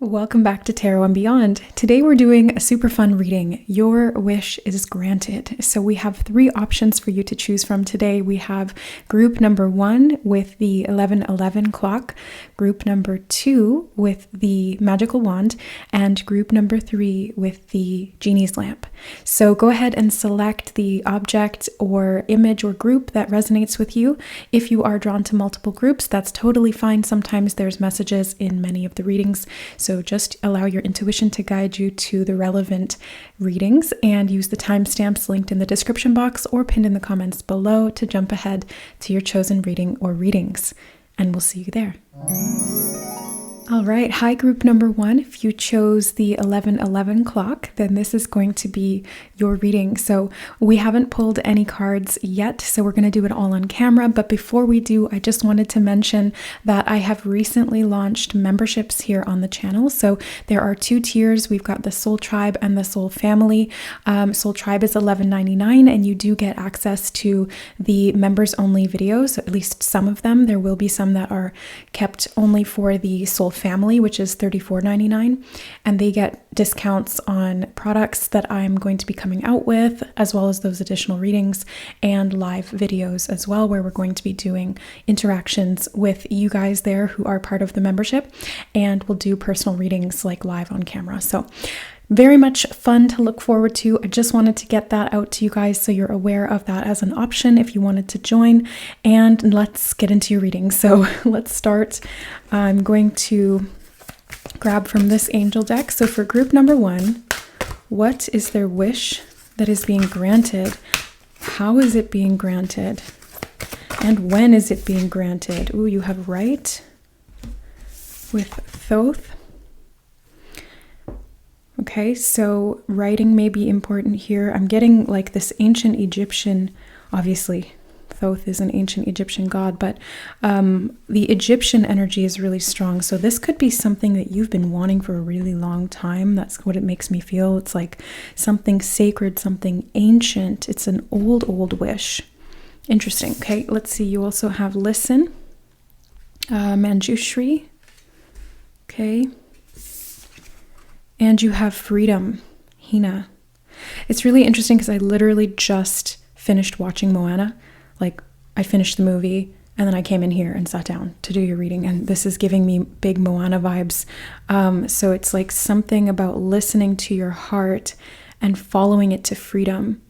Welcome back to Tarot and Beyond. Today we're doing a super fun reading. Your wish is granted. So we have 3 options for you to choose from today. We have group number 1 with the 1111 clock, group number 2 with the magical wand, and group number 3 with the genie's lamp. So go ahead and select the object or image or group that resonates with you. If you are drawn to multiple groups, that's totally fine. Sometimes there's messages in many of the readings. So just allow your intuition to guide you to the relevant readings and use the timestamps linked in the description box or pinned in the comments below to jump ahead to your chosen reading or readings. And we'll see you there. All right, hi group number 1. If you chose the 1111 clock, then this is going to be your reading. So we haven't pulled any cards yet, so we're going to do it all on camera. But before we do, I just wanted to mention that I have recently launched memberships here on the channel. So there are 2 tiers. We've got the Soul Tribe and the Soul Family. Soul Tribe is $11.99, and you do get access to the members only videos, at least some of them. There will be some that are kept only for the Soul Family, which is $34.99, and they get discounts on products that I'm going to be coming out with, as well as those additional readings and live videos as well, where we're going to be doing interactions with you guys there who are part of the membership, and we'll do personal readings like live on camera. So very much fun to look forward to. I just wanted to get that out to you guys so you're aware of that as an option if you wanted to join. And let's get into your reading. So let's start. I'm going to grab from this angel deck. So for group number 1, what is their wish that is being granted? How is it being granted? And when is it being granted? Ooh, you have right with Thoth. Okay, so writing may be important here. I'm getting like this ancient Egyptian, obviously Thoth is an ancient Egyptian god, but the Egyptian energy is really strong. So this could be something that you've been wanting for a really long time. That's what it makes me feel. It's like something sacred, something ancient. It's an old wish. Interesting. Okay, let's see. You also have listen, Manjushri. Okay. And you have freedom, Hina. It's really interesting because I literally just finished watching Moana. Like, I finished the movie and then I came in here and sat down to do your reading. And this is giving me big Moana vibes. So it's like something about listening to your heart and following it to freedom.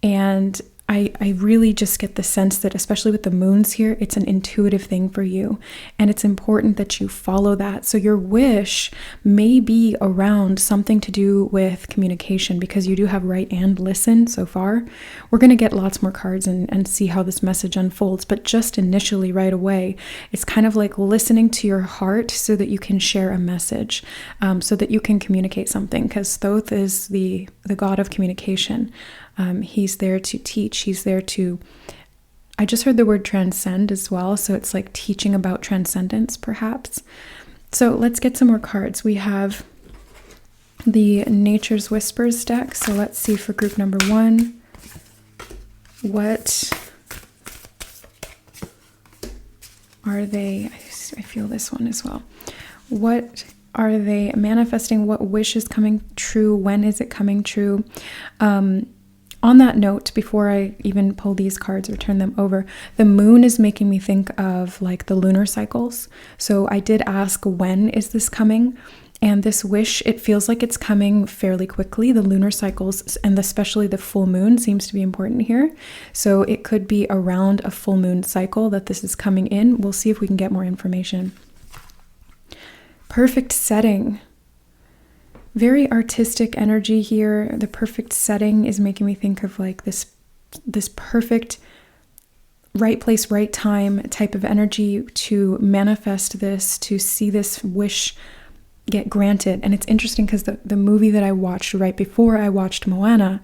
And I really just get the sense that, especially with the moons here, it's an intuitive thing for you. And it's important that you follow that. So your wish may be around something to do with communication, because you do have right and listen so far. We're going to get lots more cards and see how this message unfolds. But just initially, right away, it's kind of like listening to your heart so that you can share a message, so that you can communicate something, because Thoth is the god of communication. He's there to teach. He's there to, I just heard the word transcend as well. So it's like teaching about transcendence, perhaps. So let's get some more cards. We have the Nature's Whispers deck. So let's see for group number 1. What are they? I feel this one as well. What are they manifesting? What wish is coming true? When is it coming true? On that note, before I even pull these cards or turn them over, the moon is making me think of like the lunar cycles. So I did ask, when is this coming? And this wish, it feels like it's coming fairly quickly. The lunar cycles, and especially the full moon, seems to be important here. So it could be around a full moon cycle that this is coming in. We'll see if we can get more information. Perfect setting. Very artistic energy here. The perfect setting is making me think of like this perfect right place, right time type of energy to manifest this, to see this wish get granted. And it's interesting because the movie that I watched right before I watched Moana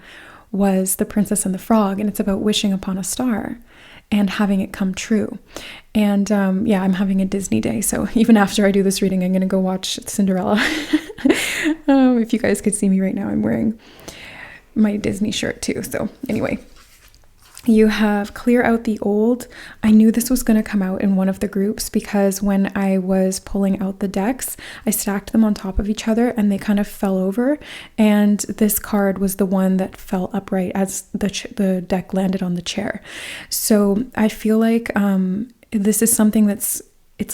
was The Princess and the Frog, and it's about wishing upon a star and having it come true. And yeah, I'm having a Disney day. So even after I do this reading, I'm going to go watch Cinderella. If you guys could see me right now, I'm wearing my Disney shirt too. So anyway, You have clear out the old. I knew this was going to come out in one of the groups because when I was pulling out the decks, I stacked them on top of each other and they kind of fell over. And this card was the one that fell upright as the deck landed on the chair. So I feel like this is something it's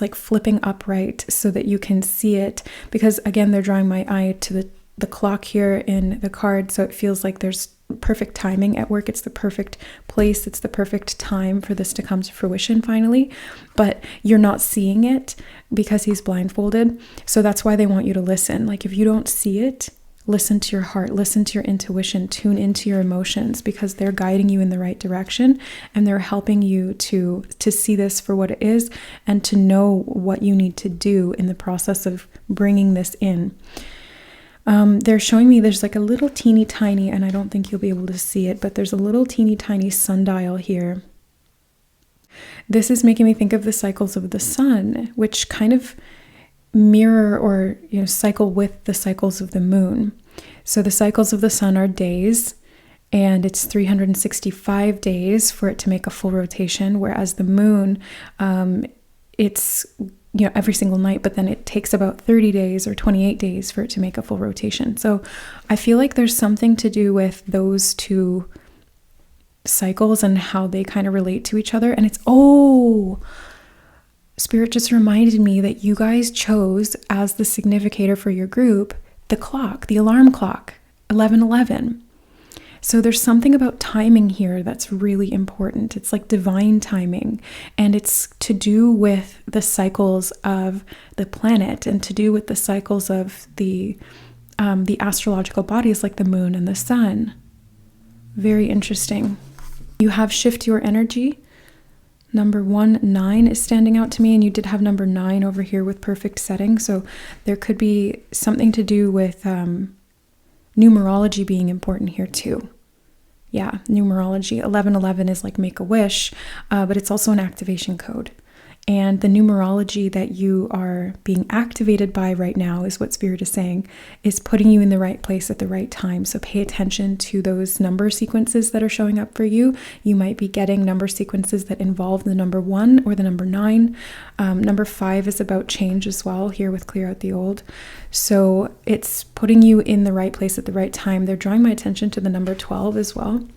like flipping upright so that you can see it, because again, they're drawing my eye to the clock here in the card. So it feels like there's perfect timing at work. It's the perfect place. It's the perfect time for this to come to fruition finally, but you're not seeing it because he's blindfolded. So that's why they want you to listen. Like if you don't see it, listen to your heart, listen to your intuition, tune into your emotions, because they're guiding you in the right direction and they're helping you to see this for what it is and to know what you need to do in the process of bringing this in. They're showing me there's like a little teeny tiny, and I don't think you'll be able to see it, but there's a little teeny tiny sundial here. This is making me think of the cycles of the sun, which kind of mirror or cycle with the cycles of the moon. So the cycles of the sun are days, and it's 365 days for it to make a full rotation, whereas the moon, it's every single night, but then it takes about 30 days or 28 days for it to make a full rotation. So I feel like there's something to do with those two cycles and how they kind of relate to each other. And Spirit just reminded me that you guys chose as the significator for your group, the clock, the alarm clock, 11:11. So there's something about timing here that's really important. It's like divine timing, and it's to do with the cycles of the planet and to do with the cycles of the astrological bodies like the moon and the sun. Very interesting. You have shift your energy. Number 9 is standing out to me, and you did have number 9 over here with perfect setting. So there could be something to do with numerology being important here too. Yeah, numerology. 1111 is like make a wish, but it's also an activation code. And the numerology that you are being activated by right now is what Spirit is saying, is putting you in the right place at the right time. So pay attention to those number sequences that are showing up for you. You might be getting number sequences that involve the number 1 or the number 9. Number 5 is about change as well, here with clear out the old. So it's putting you in the right place at the right time. They're drawing my attention to the number 12 as well.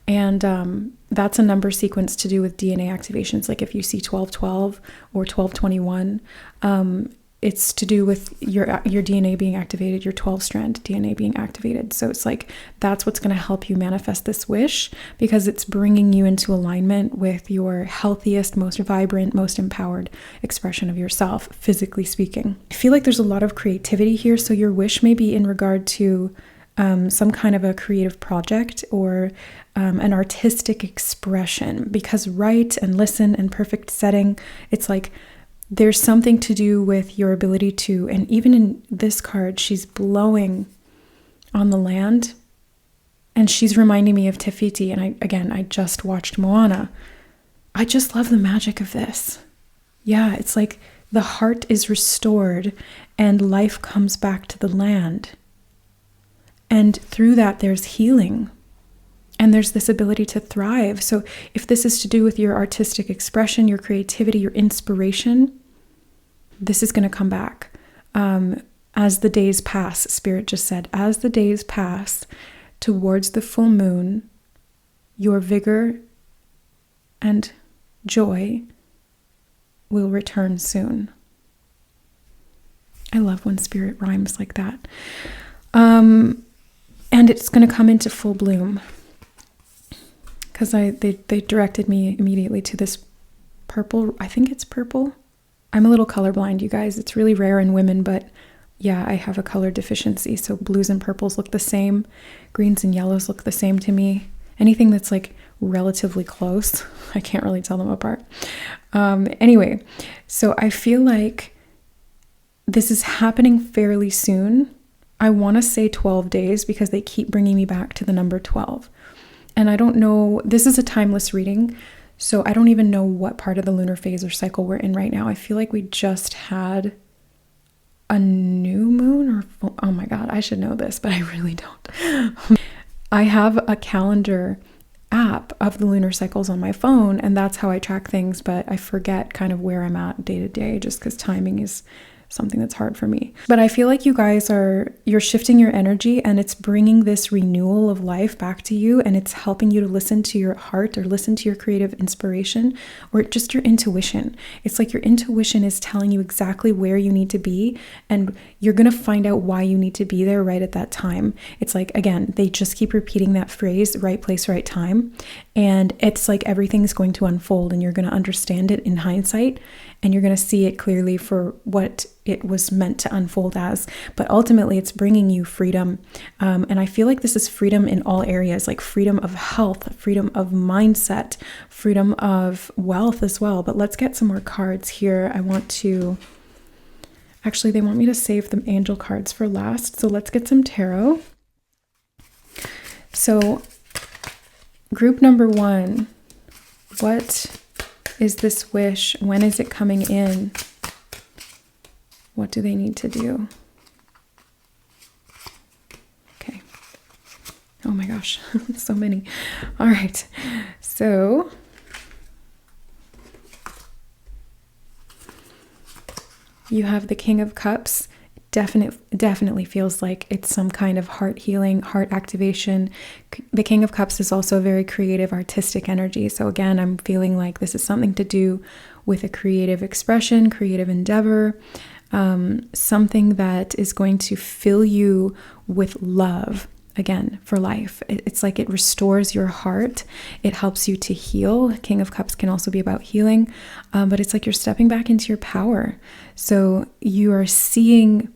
And that's a number sequence to do with DNA activations. Like if you see 1212 or 1221, it's to do with your DNA being activated, your 12-strand DNA being activated. So it's like that's what's going to help you manifest this wish, because it's bringing you into alignment with your healthiest, most vibrant, most empowered expression of yourself, physically speaking. I feel like there's a lot of creativity here. So your wish may be in regard to some kind of a creative project or an artistic expression, because write and listen and perfect setting, it's like there's something to do with your ability to, and even in this card, she's blowing on the land and she's reminding me of Te Fiti. And I just watched Moana. I just love the magic of this. Yeah, it's like the heart is restored and life comes back to the land. And through that, there's healing and there's this ability to thrive. So if this is to do with your artistic expression, your creativity, your inspiration, this is going to come back. As the days pass, Spirit just said, as the days pass towards the full moon, your vigor and joy will return soon. I love when Spirit rhymes like that. And it's going to come into full bloom, because they directed me immediately to this purple. I think it's purple. I'm a little colorblind, you guys. It's really rare in women, but yeah, I have a color deficiency. So blues and purples look the same. Greens and yellows look the same to me. Anything that's like relatively close, I can't really tell them apart. Anyway, so I feel like this is happening fairly soon. I want to say 12 days because they keep bringing me back to the number 12. And I don't know, this is a timeless reading, so I don't even know what part of the lunar phase or cycle we're in right now. I feel like we just had a new moon or, oh my God, I should know this, but I really don't. I have a calendar app of the lunar cycles on my phone, and that's how I track things, but I forget kind of where I'm at day to day just because timing is something that's hard for me. But I feel like you guys you're shifting your energy, and it's bringing this renewal of life back to you, and it's helping you to listen to your heart or listen to your creative inspiration or just your intuition. It's like your intuition is telling you exactly where you need to be, and you're going to find out why you need to be there right at that time. It's like, again, they just keep repeating that phrase, right place, right time. And it's like everything's going to unfold, and you're going to understand it in hindsight, and you're going to see it clearly for what it was meant to unfold as. But ultimately, it's bringing you freedom. And I feel like this is freedom in all areas, like freedom of health, freedom of mindset, freedom of wealth as well. But let's get some more cards here. Actually, they want me to save the angel cards for last. So let's get some tarot. So group number 1, what is this wish? When is it coming in? What do they need to do? Okay. Oh my gosh, so many. All right. So you have the King of Cups. Definitely feels like it's some kind of heart healing, heart activation. The King of Cups is also a very creative, artistic energy. So again, I'm feeling like this is something to do with a creative expression, creative endeavor, something that is going to fill you with love. Again, for life. It's like it restores your heart. It helps you to heal. King of Cups can also be about healing, but it's like you're stepping back into your power. So you are seeing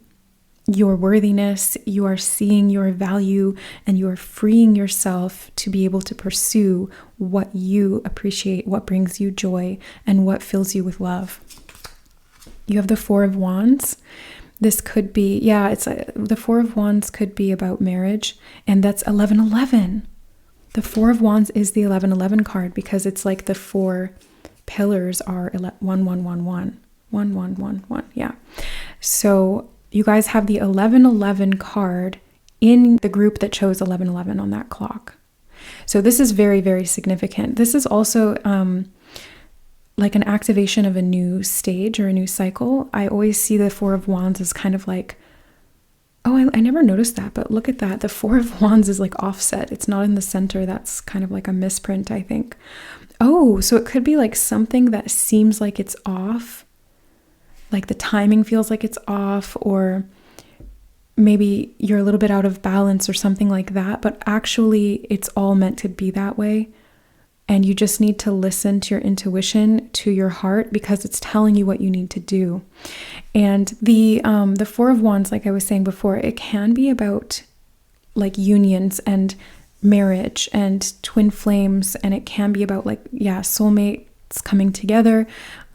your worthiness, you are seeing your value, and you are freeing yourself to be able to pursue what you appreciate, what brings you joy, and what fills you with love. You have the Four of Wands. This could be, the Four of Wands could be about marriage, and that's 1111. The Four of Wands is the 1111 card because it's like the 4 pillars are 1111. 1111. Yeah. So you guys have the 1111 card in the group that chose 1111 on that clock. So this is very, very significant. This is also like an activation of a new stage or a new cycle. I always see the Four of Wands as kind of like, oh, I never noticed that, but look at that. The Four of Wands is like offset. It's not in the center. That's kind of like a misprint, I think. Oh, so it could be like something that seems like it's off. Like the timing feels like it's off, or maybe you're a little bit out of balance or something like that, but actually it's all meant to be that way. And you just need to listen to your intuition, to your heart, because it's telling you what you need to do. And the Four of Wands, like I was saying before, it can be about like unions and marriage and twin flames. And it can be about like, soulmates coming together.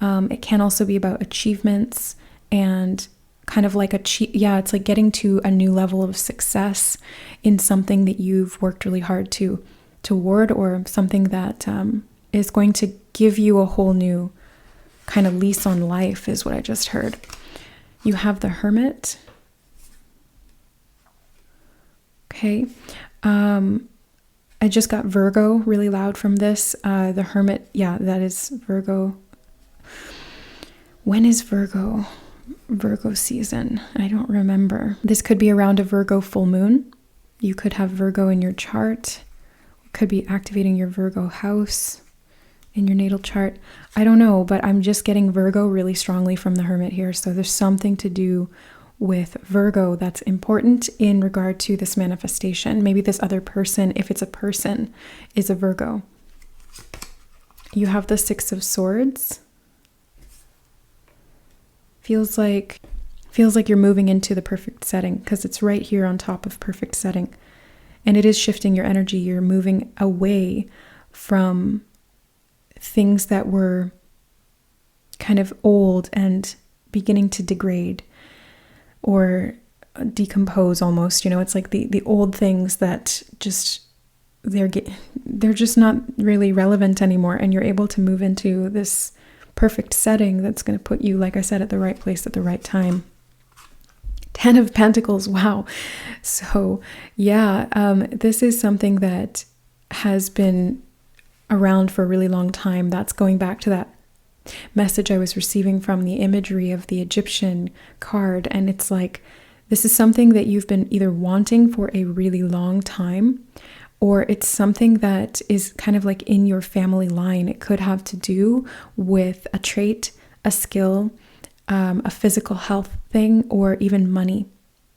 It can also be about achievements and kind of like it's like getting to a new level of success in something that you've worked really hard toward, or something that is going to give you a whole new kind of lease on life, is what I just heard. You have the Hermit. Okay. I just got Virgo really loud from this. The Hermit, that is Virgo. When is Virgo season? I don't remember. This could be around a Virgo full moon. You could have Virgo in your chart. Could be activating your Virgo house in your natal chart. I don't know, but I'm just getting Virgo really strongly from the Hermit here. So there's something to do with Virgo that's important in regard to this manifestation. Maybe this other person, if it's a person, is a Virgo. You have the Six of Swords. Feels like you're moving into the perfect setting because it's right here on top of perfect setting. And it is shifting your energy. You're moving away from things that were kind of old and beginning to degrade or decompose almost. It's like the old things that just, they're just not really relevant anymore. And you're able to move into this perfect setting that's going to put you, like I said, at the right place at the right time. 10 of Pentacles. Wow. So this is something that has been around for a really long time. That's going back to that message I was receiving from the imagery of the Egyptian card. And it's like, this is something that you've been either wanting for a really long time, or it's something that is kind of like in your family line. It could have to do with a trait, a skill, a physical health thing, or even money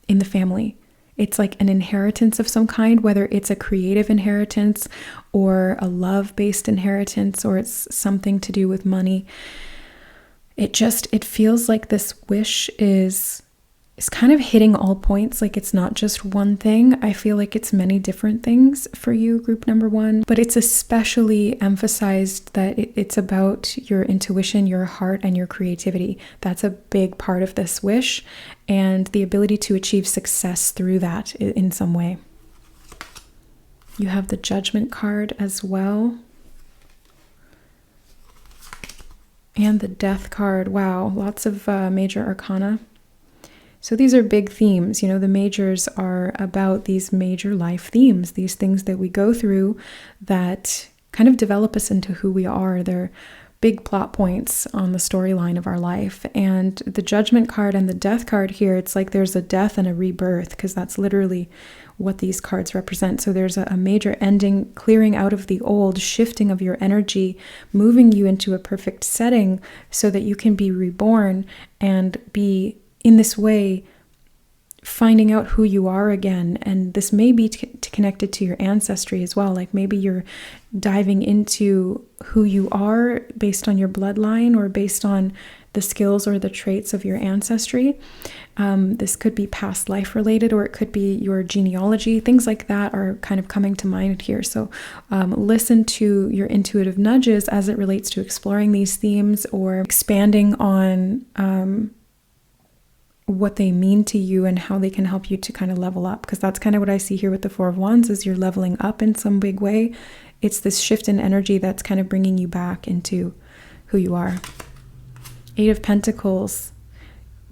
in the family. It's like an inheritance of some kind, whether it's a creative inheritance or a love-based inheritance, or it's something to do with money. It feels like this wish is kind of hitting all points. Like it's not just one thing. I feel like it's many different things for you, group number 1, but it's especially emphasized that it's about your intuition, your heart, and your creativity. That's a big part of this wish, and the ability to achieve success through that in some way. You have the Judgment card as well. And the Death card. Wow, lots of major arcana. So these are big themes. The majors are about these major life themes, these things that we go through that kind of develop us into who we are. They're big plot points on the storyline of our life. And the Judgment card and the Death card here, it's like there's a death and a rebirth, because that's literally what these cards represent. So there's a major ending, clearing out of the old, shifting of your energy, moving you into a perfect setting so that you can be reborn and be in this way finding out who you are again. And this may be connected to your ancestry as well. Like maybe you're diving into who you are based on your bloodline or based on the skills or the traits of your ancestry. This could be past life related, or it could be your genealogy. Things like that are kind of coming to mind here. So listen to your intuitive nudges as it relates to exploring these themes or expanding on what they mean to you and how they can help you to kind of level up. Because that's kind of what I see here with the Four of Wands, is you're leveling up in some big way. It's this shift in energy that's kind of bringing you back into who you are. 8 of Pentacles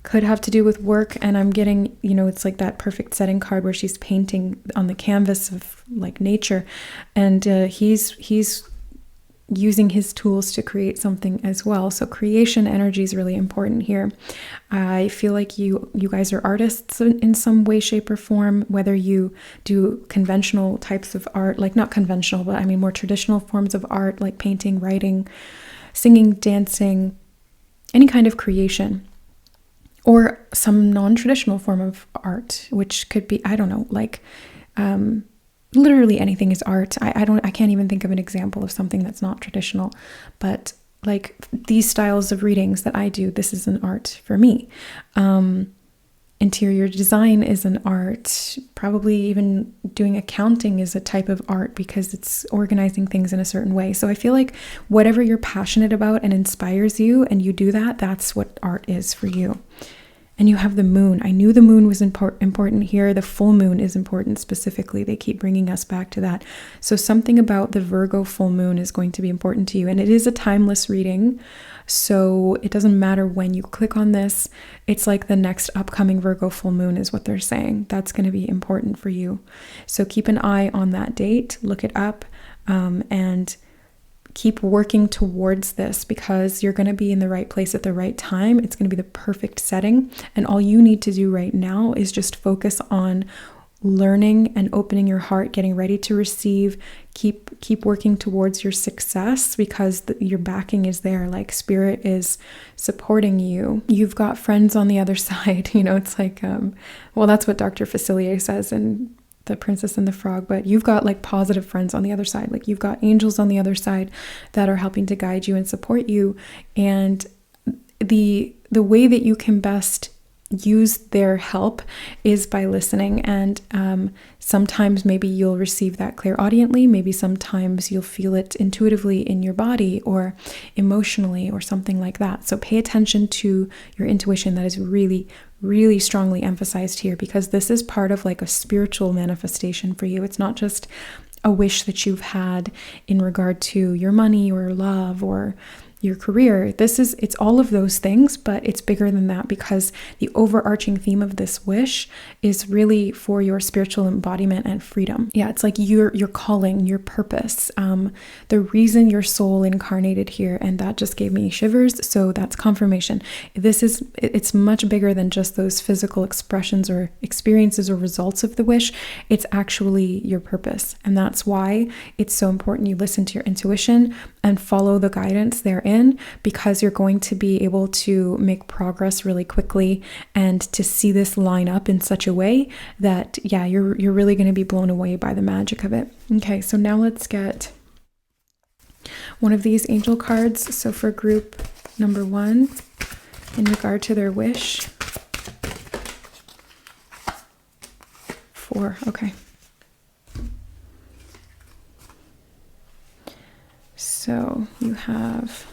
could have to do with work, and I'm getting, it's like that perfect setting card where she's painting on the canvas of like nature, and he's using his tools to create something as well. So creation energy is really important here. I feel like you guys are artists in some way, shape, or form, whether you do conventional types of art, like not conventional, but I mean more traditional forms of art, like painting, writing, singing, dancing, any kind of creation, or some non-traditional form of art, which could be, I don't know, like literally anything is art. I can't even think of an example of something that's not traditional, but like these styles of readings that I do, this is an art for me. Interior design is an art. Probably even doing accounting is a type of art because it's organizing things in a certain way. So I feel like whatever you're passionate about and inspires you and you do that, that's what art is for you. And you have the moon. I knew the moon was important here. The full moon is important specifically. They keep bringing us back to that. So something about the Virgo full moon is going to be important to you. And it is a timeless reading. So it doesn't matter when you click on this. It's like the next upcoming Virgo full moon is what they're saying. That's going to be important for you. So keep an eye on that date. Look it up and keep working towards this, because you're going to be in the right place at the right time. It's going to be the perfect setting. And all you need to do right now is just focus on learning and opening your heart, getting ready to receive. Keep working towards your success, because your backing is there. Like spirit is supporting you. You've got friends on the other side. It's like, well, that's what Dr. Facilier says in The Princess and the Frog, but you've got like positive friends on the other side. Like you've got angels on the other side that are helping to guide you and support you. And the way that you can best use their help is by listening. And sometimes maybe you'll receive that clairaudiently. Maybe sometimes you'll feel it intuitively in your body or emotionally or something like that. So pay attention to your intuition. That is really, really strongly emphasized here, because this is part of like a spiritual manifestation for you. It's not just a wish that you've had in regard to your money or love or your career. It's all of those things, but it's bigger than that, because the overarching theme of this wish is really for your spiritual embodiment and freedom. Yeah, it's like your calling, your purpose, the reason your soul incarnated here. And that just gave me shivers. So that's confirmation. It's much bigger than just those physical expressions or experiences or results of the wish. It's actually your purpose. And that's why it's so important you listen to your intuition and follow the guidance therein, because you're going to be able to make progress really quickly and to see this line up in such a way that, yeah, you're really going to be blown away by the magic of it. Okay, so now let's get one of these angel cards. So for group number 1, in regard to their wish. 4, okay. So you have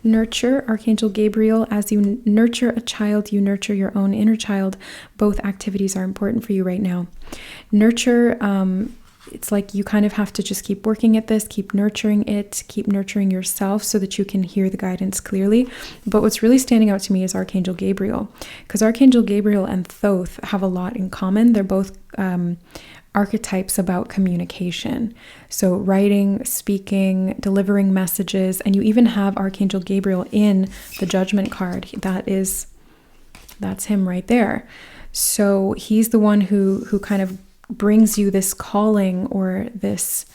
nurture, Archangel Gabriel. As you nurture a child, you nurture your own inner child. Both activities are important for you right now. Nurture, it's like you kind of have to just keep working at this, keep nurturing it, keep nurturing yourself so that you can hear the guidance clearly. But what's really standing out to me is Archangel Gabriel, because Archangel Gabriel and Thoth have a lot in common. They're both archetypes about communication. So writing, speaking, delivering messages, and you even have Archangel Gabriel in the Judgment card. That's him right there. So he's the one who kind of brings you this calling, or this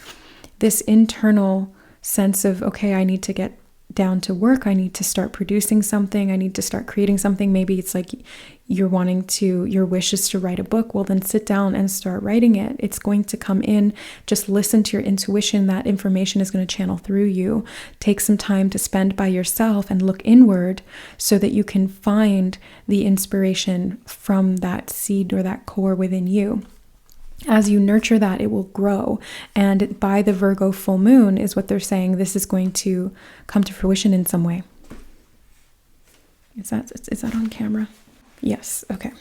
internal sense of, okay, I need to get down to work. I need to start producing something. I need to start creating something. Maybe it's like your wish is to write a book. Well, then sit down and start writing it. It's going to come in. Just listen to your intuition. That information is going to channel through you. Take some time to spend by yourself and look inward so that you can find the inspiration from that seed or that core within you. As you nurture that, it will grow. And by the Virgo full moon is what they're saying, this is going to come to fruition in some way. Is that on camera? Yes. Okay.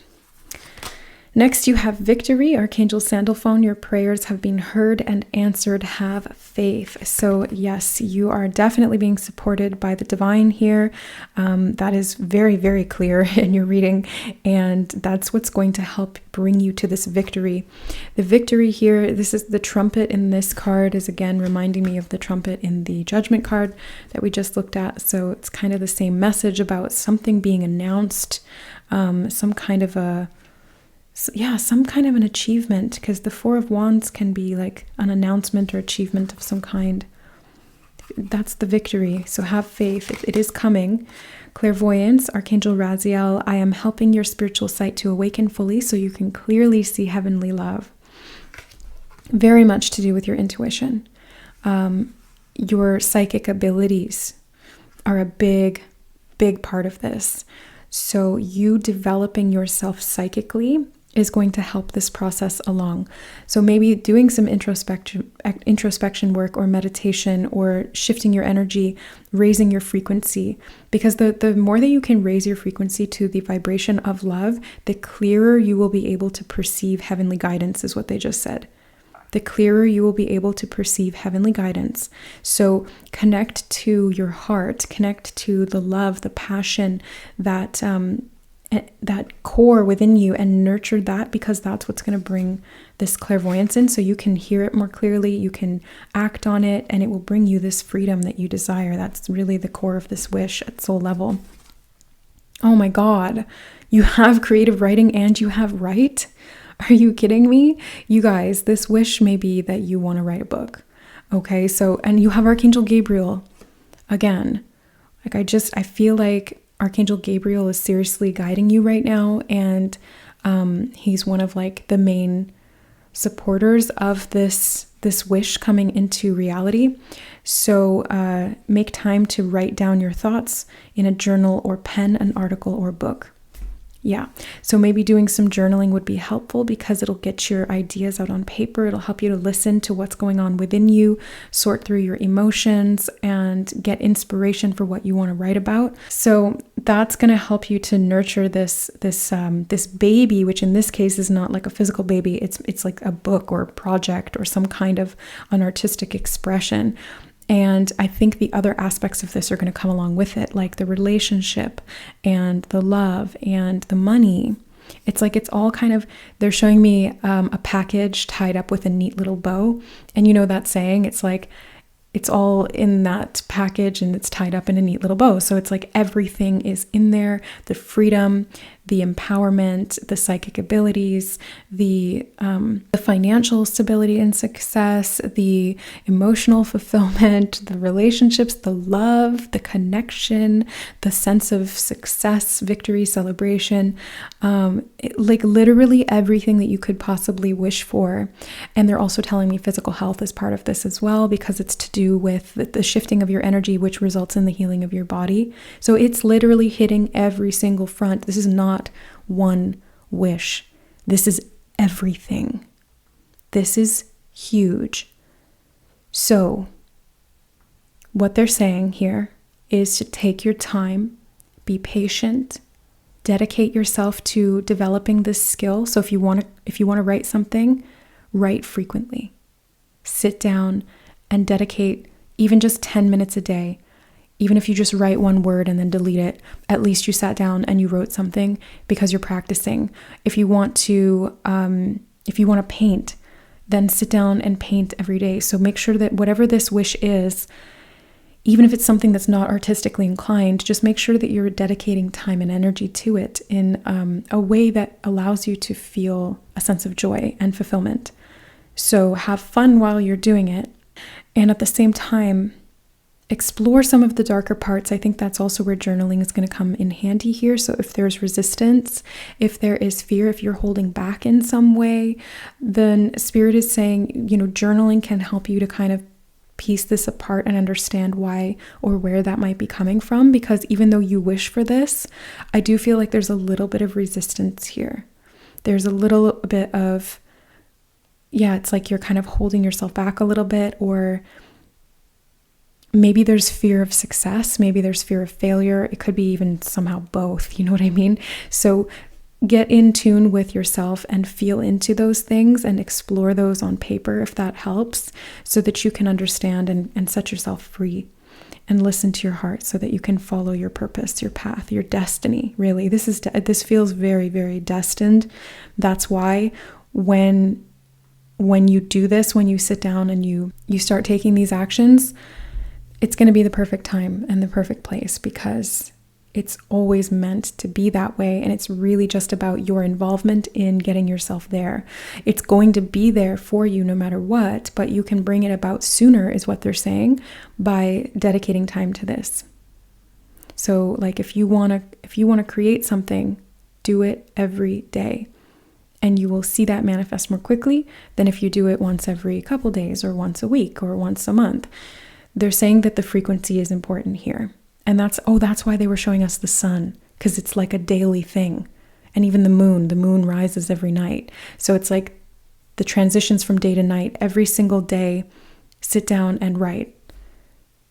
Next, you have victory, Archangel Sandalphon. Your prayers have been heard and answered. Have faith. So yes, you are definitely being supported by the divine here. That is very, very clear in your reading. And that's what's going to help bring you to this victory. The victory here, this is the trumpet in this card, is again reminding me of the trumpet in the Judgment card that we just looked at. So it's kind of the same message about something being announced, some kind of an achievement, because the Four of Wands can be like an announcement or achievement of some kind. That's the victory. So have faith. It is coming. Clairvoyance, Archangel Raziel. I am helping your spiritual sight to awaken fully so you can clearly see heavenly love. Very much to do with your intuition. Your psychic abilities are a big, big part of this. So you developing yourself psychically is going to help this process along. So maybe doing some introspection work or meditation, or shifting your energy, raising your frequency, because the more that you can raise your frequency to the vibration of love, the clearer you will be able to perceive heavenly guidance, is what they just said. The clearer you will be able to perceive heavenly guidance. So connect to your heart, connect to the love, the passion, that core within you, and nurture that, because that's what's going to bring this clairvoyance in, so you can hear it more clearly, you can act on it, and it will bring you this freedom that you desire. That's really the core of this wish at soul level. Oh my God, you have creative writing and you have write? Are you kidding me? You guys, this wish may be that you want to write a book. Okay, so, and you have Archangel Gabriel. Again, like I feel like Archangel Gabriel is seriously guiding you right now, and he's one of like the main supporters of this wish coming into reality. So make time to write down your thoughts in a journal, or pen an article or book. Yeah, so maybe doing some journaling would be helpful, because it'll get your ideas out on paper. It'll help you to listen to what's going on within you, sort through your emotions, and get inspiration for what you want to write about. So that's going to help you to nurture this baby, which in this case is not like a physical baby. It's like a book or a project or some kind of an artistic expression. And I think the other aspects of this are going to come along with it, like the relationship and the love and the money. It's like it's all kind of, they're showing me a package tied up with a neat little bow. And you know that saying, it's like, it's all in that package and it's tied up in a neat little bow. So it's like everything is in there, the freedom, the empowerment, the psychic abilities, the financial stability and success, the emotional fulfillment, the relationships, the love, the connection, the sense of success, victory, celebration, like literally everything that you could possibly wish for. And they're also telling me physical health is part of this as well, because it's to do with the shifting of your energy, which results in the healing of your body. So it's literally hitting every single front. This is not one wish. This is everything. This is huge. So what they're saying here is to take your time, be patient, dedicate yourself to developing this skill. So if you want to write something, write frequently. Sit down and dedicate even just 10 minutes a day. Even if you just write one word and then delete it, at least you sat down and you wrote something because you're practicing. If you want to paint, then sit down and paint every day. So make sure that whatever this wish is, even if it's something that's not artistically inclined, just make sure that you're dedicating time and energy to it in a way that allows you to feel a sense of joy and fulfillment. So have fun while you're doing it. And at the same time, explore some of the darker parts. I think that's also where journaling is going to come in handy here. So if there's resistance, if there is fear, if you're holding back in some way, then Spirit is saying, journaling can help you to kind of piece this apart and understand why or where that might be coming from. Because even though you wish for this, I do feel like there's a little bit of resistance here. There's a little bit of, it's like you're kind of holding yourself back a little bit, or maybe there's fear of success, maybe there's fear of failure. It could be even somehow both, you know what I mean? So get in tune with yourself and feel into those things and explore those on paper if that helps, so that you can understand and set yourself free and listen to your heart so that you can follow your purpose, your path, your destiny. Really, this feels very, very destined. That's why when you do this, when you sit down and you start taking these actions, it's going to be the perfect time and the perfect place, because it's always meant to be that way. And it's really just about your involvement in getting yourself there. It's going to be there for you no matter what, but you can bring it about sooner, is what they're saying, by dedicating time to this. So like if you want to create something, do it every day. And you will see that manifest more quickly than if you do it once every couple days or once a week or once a month. They're saying that the frequency is important here. And that's why they were showing us the sun, because it's like a daily thing. And even the moon rises every night. So it's like the transitions from day to night. Every single day, sit down and write.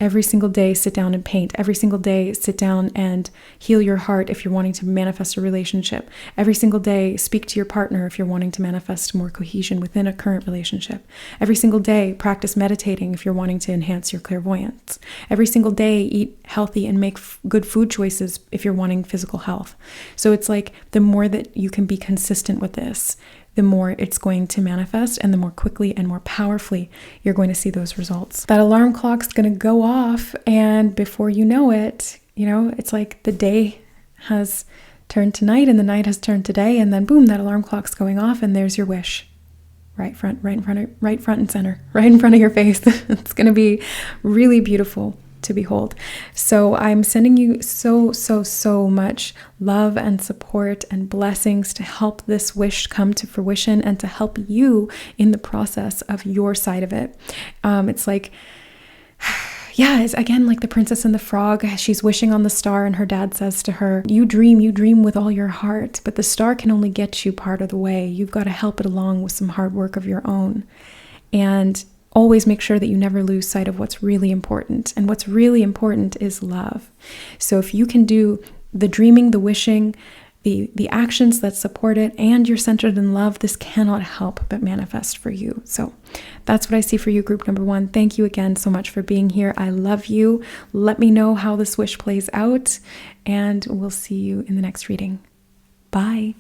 Every single day, sit down and paint. Every single day, sit down and heal your heart if you're wanting to manifest a relationship. Every single day, speak to your partner if you're wanting to manifest more cohesion within a current relationship. Every single day, practice meditating if you're wanting to enhance your clairvoyance. Every single day, eat healthy and make good food choices if you're wanting physical health. So it's like the more that you can be consistent with this, the more it's going to manifest, and the more quickly and more powerfully you're going to see those results. That alarm clock's going to go off, and before you know it, it's like the day has turned to night and the night has turned to day, and then boom, that alarm clock's going off, and there's your wish. Right front and center, right in front of your face. It's going to be really beautiful to behold. So I'm sending you so much love and support and blessings to help this wish come to fruition and to help you in the process of your side of it. It's like, it's again like the Princess and the Frog. She's wishing on the star, and her dad says to her, you dream with all your heart, but the star can only get you part of the way. You've got to help it along with some hard work of your own. And always make sure that you never lose sight of what's really important. And what's really important is love. So if you can do the dreaming, the wishing, the actions that support it, and you're centered in love, this cannot help but manifest for you. So that's what I see for you, group number 1. Thank you again so much for being here. I love you. Let me know how this wish plays out, and we'll see you in the next reading. Bye.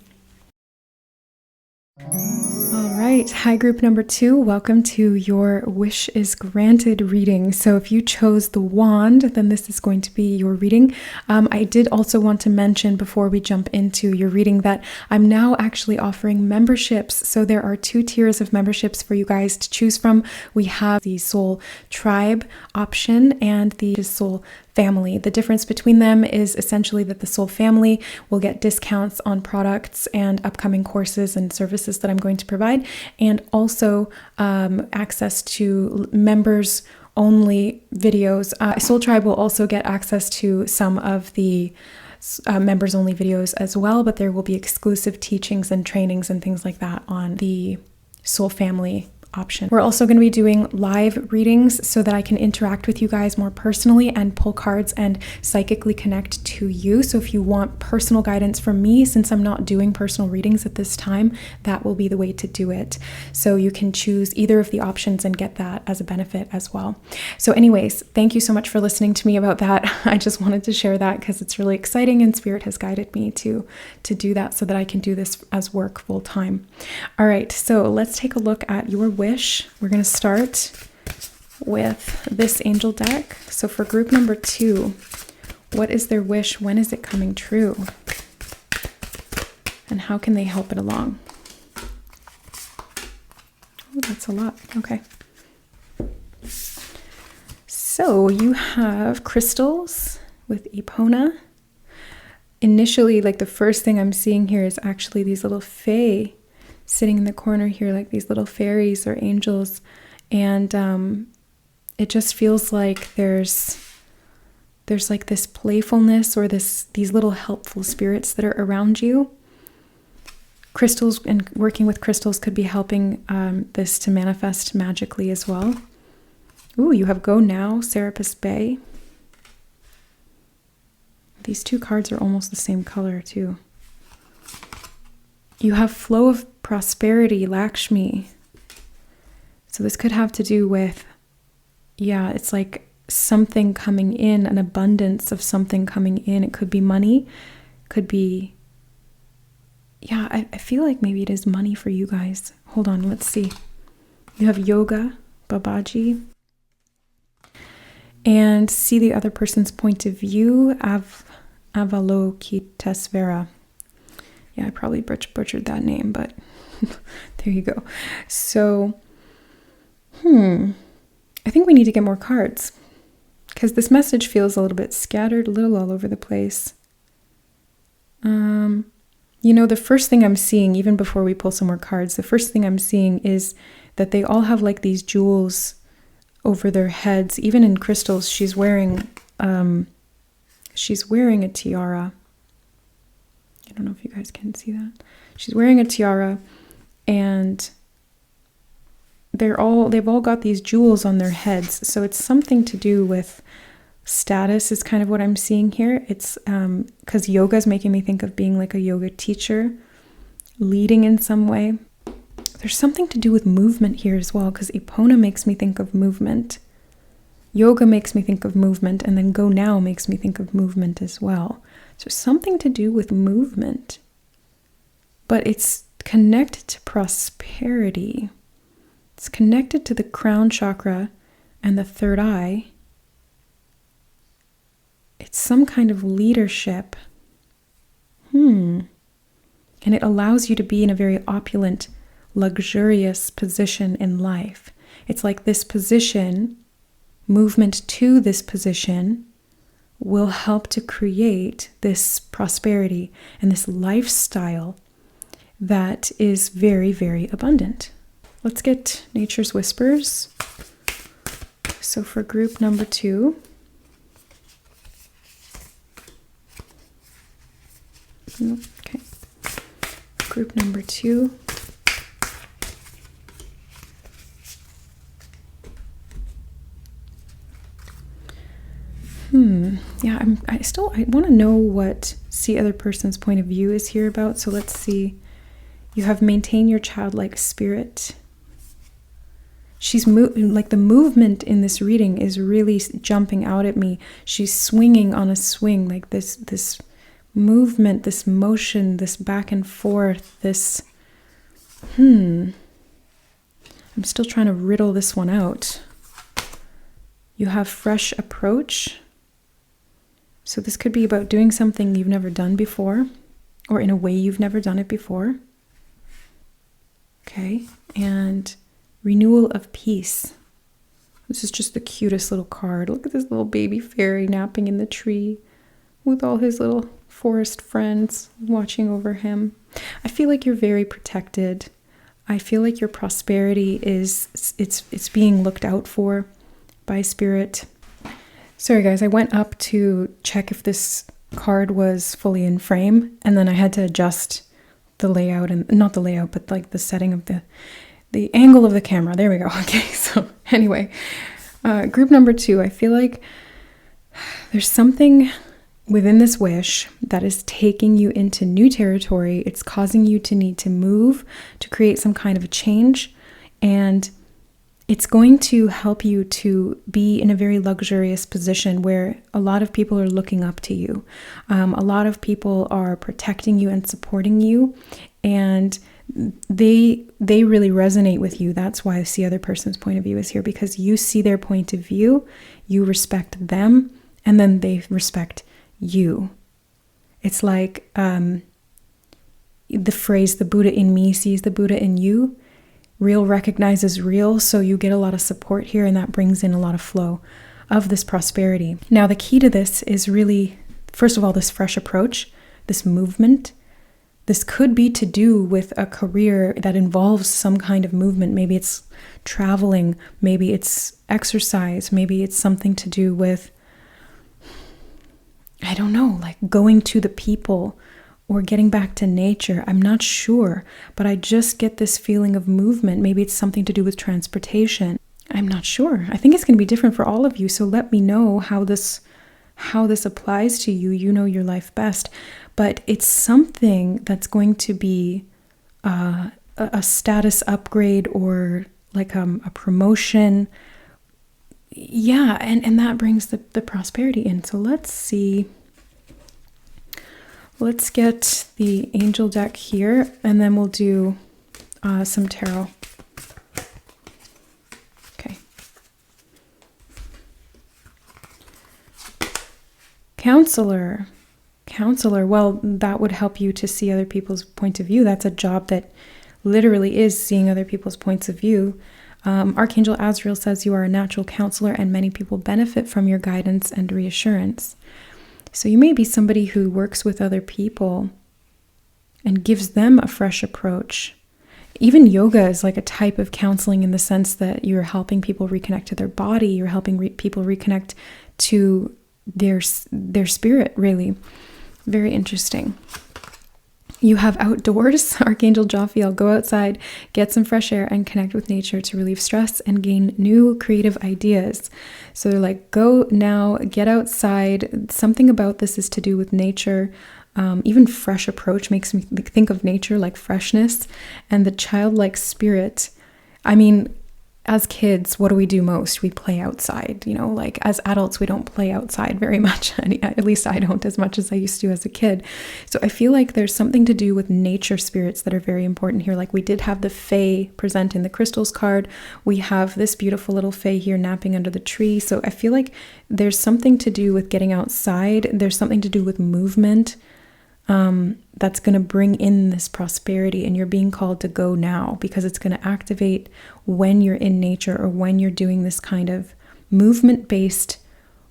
All right. Hi, group number 2. Welcome to your Wish is Granted reading. So if you chose the wand, then this is going to be your reading. I did also want to mention before we jump into your reading that I'm now actually offering memberships. So there are 2 tiers of memberships for you guys to choose from. We have the Soul Tribe option and the Soul Family. The difference between them is essentially that the Soul Family will get discounts on products and upcoming courses and services that I'm going to provide, and also access to members only videos. Soul Tribe will also get access to some of the members only videos as well, but there will be exclusive teachings and trainings and things like that on the Soul Family option. We're also going to be doing live readings so that I can interact with you guys more personally and pull cards and psychically connect to you. So if you want personal guidance from me, since I'm not doing personal readings at this time, that will be the way to do it. So you can choose either of the options and get that as a benefit as well. So anyways, thank you so much for listening to me about that. I just wanted to share that because it's really exciting, and Spirit has guided me to do that so that I can do this as work full time. All right, so let's take a look at your wish. We're going to start with this angel deck. So for group number 2, what is their wish? When is it coming true? And how can they help it along? Oh, that's a lot. Okay. So you have crystals with Epona. Initially, like the first thing I'm seeing here is actually these little fae sitting in the corner here, like these little fairies or angels. And it just feels like there's like this playfulness or these little helpful spirits that are around you. Crystals and working with crystals could be helping this to manifest magically as well. Ooh, you have Go Now, Serapis Bay. These 2 cards are almost the same color too. You have Flow of Prosperity, Lakshmi. So this could have to do with, yeah, it's like something coming in, an abundance of something coming in. It could be money, could be, yeah, I feel like maybe it is money for you guys. Hold on, let's see. You have Yoga, Babaji. And see the other person's point of view, Avalokitesvara. Yeah, I probably butchered that name, but there you go. So, I think we need to get more cards because this message feels a little bit scattered, a little all over the place. You know, the first thing I'm seeing, even before we pull some more cards, the first thing I'm seeing is that they all have like these jewels over their heads. Even in crystals, she's wearing a tiara. I don't know if you guys can see that. She's wearing a tiara, and they've all got these jewels on their heads. So it's something to do with status is kind of what I'm seeing here. It's because yoga is making me think of being like a yoga teacher, leading in some way. There's something to do with movement here as well, because Epona makes me think of movement. Yoga makes me think of movement, and then Go Now makes me think of movement as well. So something to do with movement. But it's connected to prosperity. It's connected to the crown chakra and the third eye. It's some kind of leadership. And it allows you to be in a very opulent, luxurious position in life. It's like this position, movement to this position, will help to create this prosperity and this lifestyle that is very, very abundant. Let's get Nature's Whispers. So for group number 2, okay. Group number 2. Yeah, I want to know what see other person's point of view is here about. So let's see. You have maintain your childlike spirit. She's like the movement in this reading is really jumping out at me. She's swinging on a swing, like this movement, this motion, this back and forth, this I'm still trying to riddle this one out. You have fresh approach. So this could be about doing something you've never done before, or in a way you've never done it before. Okay, and renewal of peace. This is just the cutest little card. Look at this little baby fairy napping in the tree with all his little forest friends watching over him. I feel like you're very protected. I feel like your prosperity it's being looked out for by spirit. Sorry guys, I went up to check if this card was fully in frame, and then I had to adjust the layout, and not the layout, but like the setting of the angle of the camera. There we go. Okay, so anyway, group number 2, I feel like there's something within this wish that is taking you into new territory. It's causing you to need to move, to create some kind of a change, and it's going to help you to be in a very luxurious position where a lot of people are looking up to you. A lot of people are protecting you and supporting you, and they really resonate with you. That's why I see other person's point of view is here, because you see their point of view, you respect them, and then they respect you. It's like the phrase, the Buddha in me sees the Buddha in you. Real recognizes real, so you get a lot of support here, and that brings in a lot of flow of this prosperity. Now, the key to this is really, first of all, this fresh approach, this movement. This could be to do with a career that involves some kind of movement. Maybe it's traveling, maybe it's exercise, maybe it's something to do with, I don't know, like going to the people or getting back to nature. I'm not sure, but I just get this feeling of movement. Maybe it's something to do with transportation. I'm not sure. I think it's going to be different for all of you. So let me know how this applies to you. You know your life best, but it's something that's going to be a status upgrade or like a promotion. Yeah, and that brings the prosperity in. So let's see. Let's get the angel deck here, and then we'll do some tarot. Okay. Counselor. Well, that would help you to see other people's point of view. That's a job that literally is seeing other people's points of view. Archangel Azrael says you are a natural counselor, and many people benefit from your guidance and reassurance. So you may be somebody who works with other people and gives them a fresh approach. Even yoga is like a type of counseling in the sense that you're helping people reconnect to their body. You're helping people reconnect to their spirit, really. Very interesting. You have outdoors, Archangel Jophiel. Go outside, get some fresh air, and connect with nature to relieve stress and gain new creative ideas. So they're like, go now, get outside. Something about this is to do with nature. Even fresh approach makes me think of nature, like freshness, and the childlike spirit. I mean, as kids, what do we do most? We play outside, like as adults, we don't play outside very much. At least I don't as much as I used to as a kid. So I feel like there's something to do with nature spirits that are very important here. Like we did have the Fae present in the crystals card. We have this beautiful little Fae here napping under the tree. So I feel like there's something to do with getting outside. There's something to do with movement. That's going to bring in this prosperity, and you're being called to go now because it's going to activate when you're in nature or when you're doing this kind of movement-based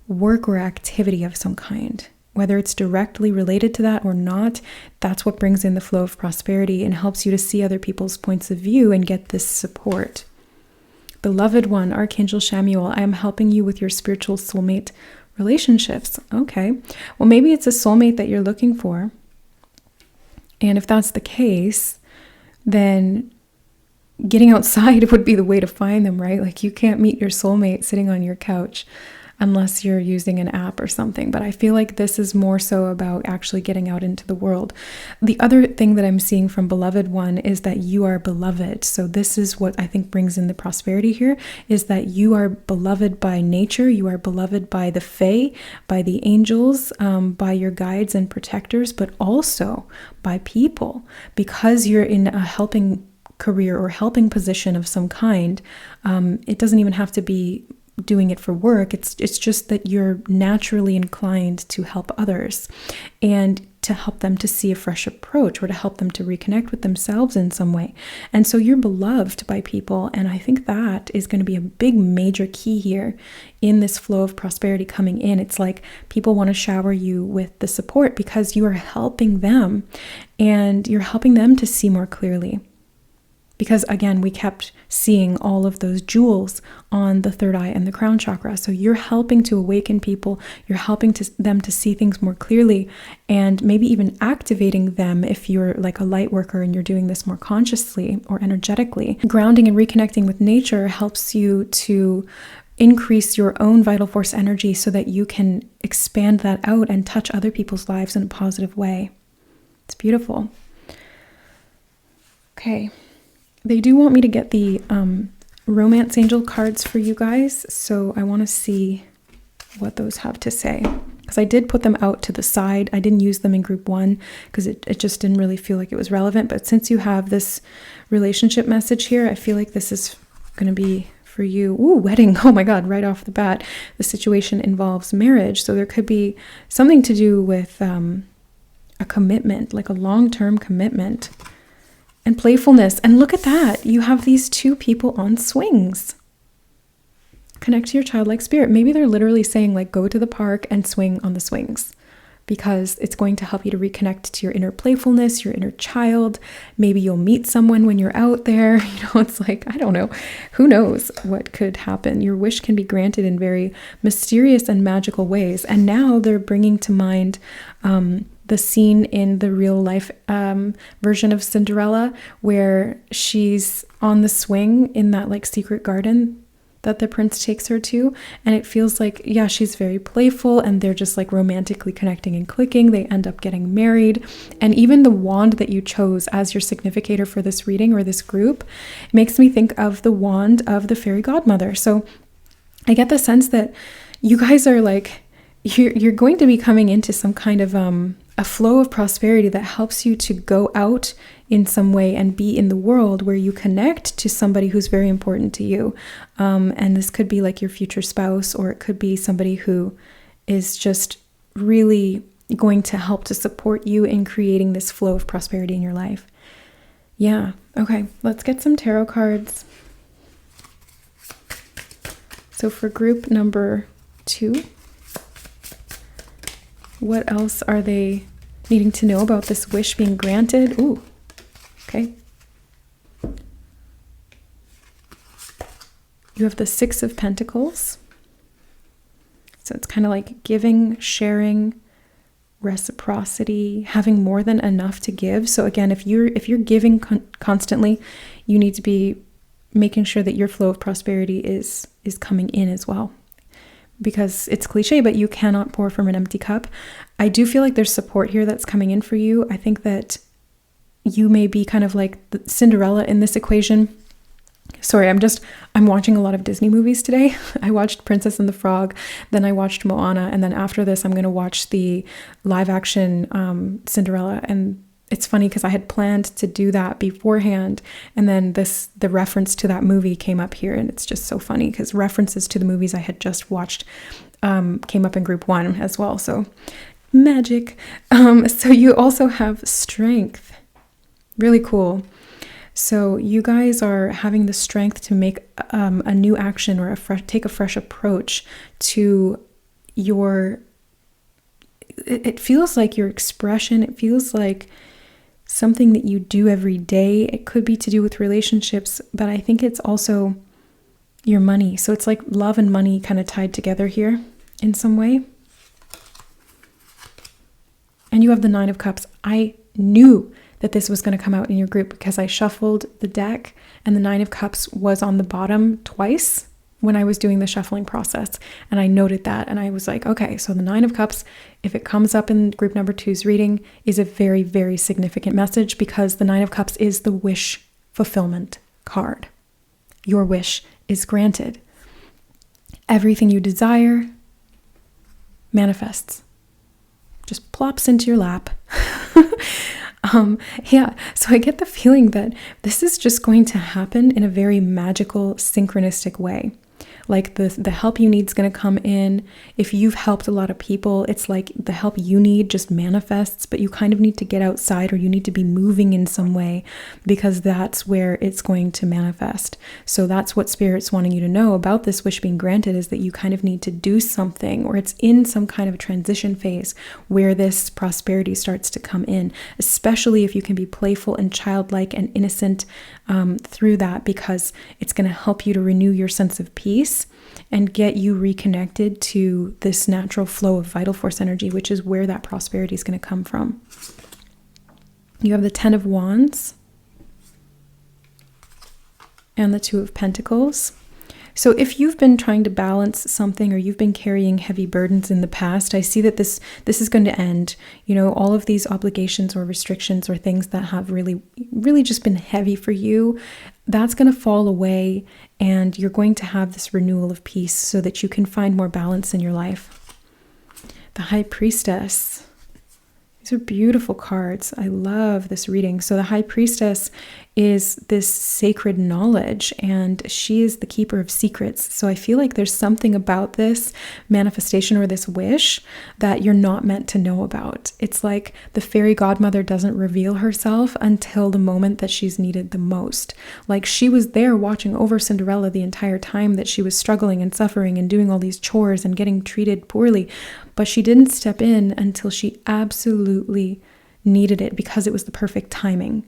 work or activity of some kind. Whether it's directly related to that or not, that's what brings in the flow of prosperity and helps you to see other people's points of view and get this support. Beloved one, Archangel Chamuel, I am helping you with your spiritual soulmate relationships. Okay, well, maybe it's a soulmate that you're looking for. And if that's the case, then getting outside would be the way to find them, right? Like you can't meet your soulmate sitting on your couch. unless you're using an app or something. But I feel like this is more so about actually getting out into the world. The other thing that I'm seeing from Beloved One is that you are beloved. So this is what I think brings in the prosperity here, is that you are beloved by nature, you are beloved by the Fae, by the angels, by your guides and protectors, but also by people, because you're in a helping career or helping position of some kind. It doesn't even have to be doing it for work. It's just that you're naturally inclined to help others and to help them to see a fresh approach, or to help them to reconnect with themselves in some way. And so you're beloved by people, and I think that is going to be a big major key here in this flow of prosperity coming in. It's like people want to shower you with the support because you are helping them, and you're helping them to see more clearly. Because again, we kept seeing all of those jewels on the third eye and the crown chakra. So you're helping to awaken people, you're helping them to see things more clearly, and maybe even activating them if you're like a light worker and you're doing this more consciously or energetically. Grounding and reconnecting with nature helps you to increase your own vital force energy so that you can expand that out and touch other people's lives in a positive way. It's beautiful. Okay. They do want me to get the romance angel cards for you guys, so I want to see what those have to say. Because I did put them out to the side. I didn't use them in group 1 because it just didn't really feel like it was relevant. But since you have this relationship message here, I feel like this is going to be for you. Ooh, wedding. Oh my God, right off the bat. The situation involves marriage. So there could be something to do with a commitment, like a long-term commitment. And playfulness. And look at that. You have these two people on swings. Connect to your childlike spirit. Maybe they're literally saying like, go to the park and swing on the swings, because it's going to help you to reconnect to your inner playfulness, your inner child. Maybe you'll meet someone when you're out there. It's like, I don't know. Who knows what could happen? Your wish can be granted in very mysterious and magical ways. And now they're bringing to mind the scene in the real life version of Cinderella, where she's on the swing in that like secret garden that the prince takes her to. And it feels like, yeah, she's very playful, and they're just like romantically connecting and clicking. They end up getting married. And even the wand that you chose as your significator for this reading or this group makes me think of the wand of the fairy godmother. So I get the sense that you guys are like, you're going to be coming into some kind of a flow of prosperity that helps you to go out in some way and be in the world where you connect to somebody who's very important to you. And this could be like your future spouse, or it could be somebody who is just really going to help to support you in creating this flow of prosperity in your life. Yeah. Okay. Let's get some tarot cards. So for group number 2, what else are they needing to know about this wish being granted? Ooh, okay. You have the 6 of Pentacles. So it's kind of like giving, sharing, reciprocity, having more than enough to give. So again, if you're giving constantly, you need to be making sure that your flow of prosperity is coming in as well. Because it's cliche, but you cannot pour from an empty cup. I do feel like there's support here that's coming in for you. I think that you may be kind of like the Cinderella in this equation. Sorry, I'm watching a lot of Disney movies today. I watched Princess and the Frog, then I watched Moana, and then after this I'm going to watch the live action Cinderella. And it's funny because I had planned to do that beforehand, and then the reference to that movie came up here, and it's just so funny because references to the movies I had just watched came up in group 1 as well. So magic. So you also have strength. Really cool. So you guys are having the strength to make a new action or take a fresh approach to your. It feels like your expression. It feels like something that you do every day. It could be to do with relationships, but I think it's also your money. So it's like love and money kind of tied together here in some way. And you have the 9 of Cups. I knew that this was going to come out in your group because I shuffled the deck and the 9 of Cups was on the bottom twice. when I was doing the shuffling process, and I noted that, and I was like, okay, so the Nine of Cups, if it comes up in group number 2's reading, is a very, very significant message, because the Nine of Cups is the wish fulfillment card. Your wish is granted. Everything you desire manifests, just plops into your lap. So I get the feeling that this is just going to happen in a very magical, synchronistic way. Like the help you need is going to come in. If you've helped a lot of people, it's like the help you need just manifests, but you kind of need to get outside, or you need to be moving in some way, because that's where it's going to manifest. So that's what Spirit's wanting you to know about this wish being granted, is that you kind of need to do something, or it's in some kind of transition phase where this prosperity starts to come in, especially if you can be playful and childlike and innocent through that, because it's going to help you to renew your sense of peace and get you reconnected to this natural flow of vital force energy, which is where that prosperity is going to come from. You have the 10 of Wands and the 2 of Pentacles. So if you've been trying to balance something, or you've been carrying heavy burdens in the past, I see that this is going to end. You know, all of these obligations or restrictions or things that have really, really just been heavy for you, that's going to fall away, and you're going to have this renewal of peace so that you can find more balance in your life. The High Priestess. These are beautiful cards. I love this reading. So the High Priestess is this sacred knowledge, and she is the keeper of secrets. So I feel like there's something about this manifestation or this wish that you're not meant to know about. It's like the fairy godmother doesn't reveal herself until the moment that she's needed the most. Like, she was there watching over Cinderella the entire time that she was struggling and suffering and doing all these chores and getting treated poorly, but she didn't step in until she absolutely needed it, because it was the perfect timing.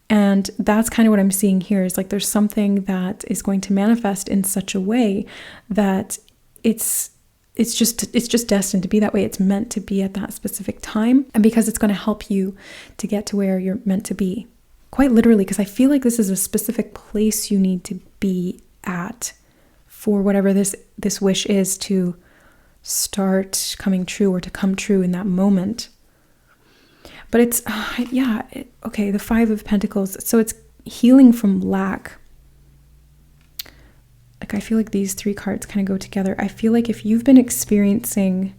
And that's kind of what I'm seeing here, is like there's something that is going to manifest in such a way that it's just destined to be that way. It's meant to be at that specific time, and because it's going to help you to get to where you're meant to be. Quite literally, because I feel like this is a specific place you need to be at for whatever this wish is to start coming true, or to come true in that moment. But it's, okay, the 5 of Pentacles. So it's healing from lack. Like, I feel like these 3 cards kind of go together. I feel like if you've been experiencing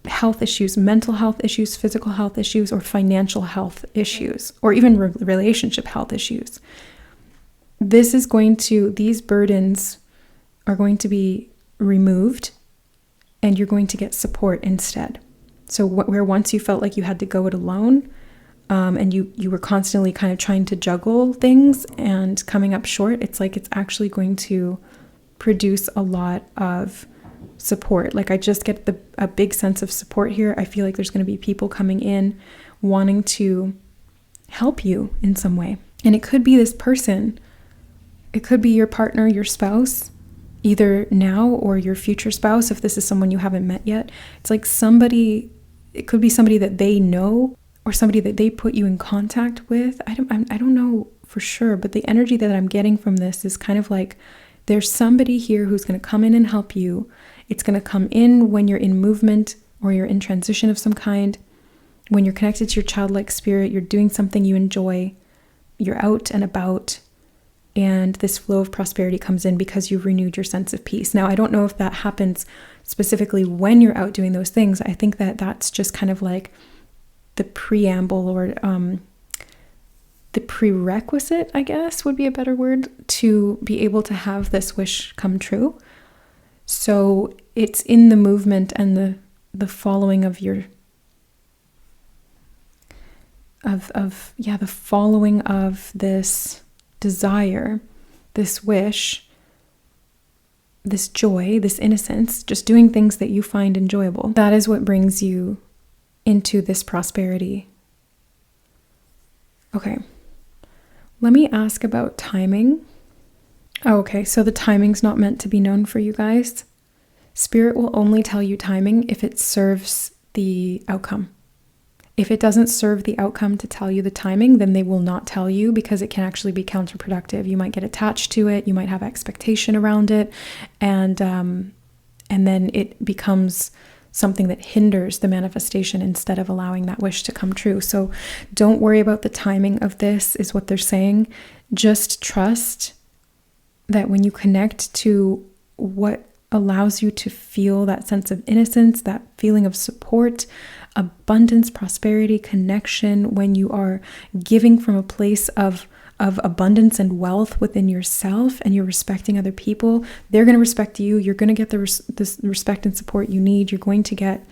health issues, mental health issues, physical health issues, or financial health issues, or even relationship health issues, these burdens are going to be removed, and you're going to get support instead. So where once you felt like you had to go it alone, and you were constantly kind of trying to juggle things and coming up short, it's like it's actually going to produce a lot of support. Like, I just get a big sense of support here. I feel like there's going to be people coming in wanting to help you in some way. And it could be this person. It could be your partner, your spouse, either now or your future spouse, if this is someone you haven't met yet. It's like it could be somebody that they know, or somebody that they put you in contact with. I don't know for sure, but the energy that I'm getting from this is kind of like there's somebody here who's going to come in and help you. It's going to come in when you're in movement, or you're in transition of some kind, when you're connected to your childlike spirit, you're doing something you enjoy, you're out and about, and this flow of prosperity comes in because you've renewed your sense of peace. Now, I don't know if that happens specifically when you're out doing those things. I think that that's just kind of like the preamble, or the prerequisite, I guess would be a better word, to be able to have this wish come true. So it's in the movement and the following of your the following of this desire, this wish, this joy, this innocence, just doing things that you find enjoyable. That is what brings you into this prosperity. Okay, let me ask about timing. Oh, okay, so the timing's not meant to be known for you guys. Spirit will only tell you timing if it serves the outcome. If it doesn't serve the outcome to tell you the timing, then they will not tell you, because it can actually be counterproductive. You might get attached to it, you might have expectation around it, and then it becomes something that hinders the manifestation instead of allowing that wish to come true. So don't worry about the timing of this, is what they're saying. Just trust that when you connect to what allows you to feel that sense of innocence, that feeling of support, abundance, prosperity, connection, when you are giving from a place of abundance and wealth within yourself, and you're respecting other people, they're going to respect you. You're going to get the respect and support you need. You're going to get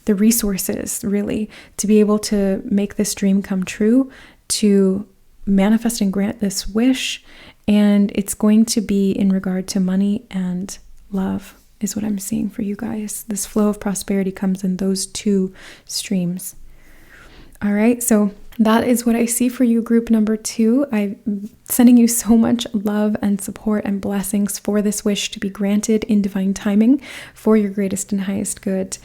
the resources, really, to be able to make this dream come true, to manifest and grant this wish. And it's going to be in regard to money and love, is what I'm seeing for you guys. This flow of prosperity comes in those two streams. All right, so that is what I see for you, group number 2. I'm sending you so much love and support and blessings for this wish to be granted in divine timing for your greatest and highest good.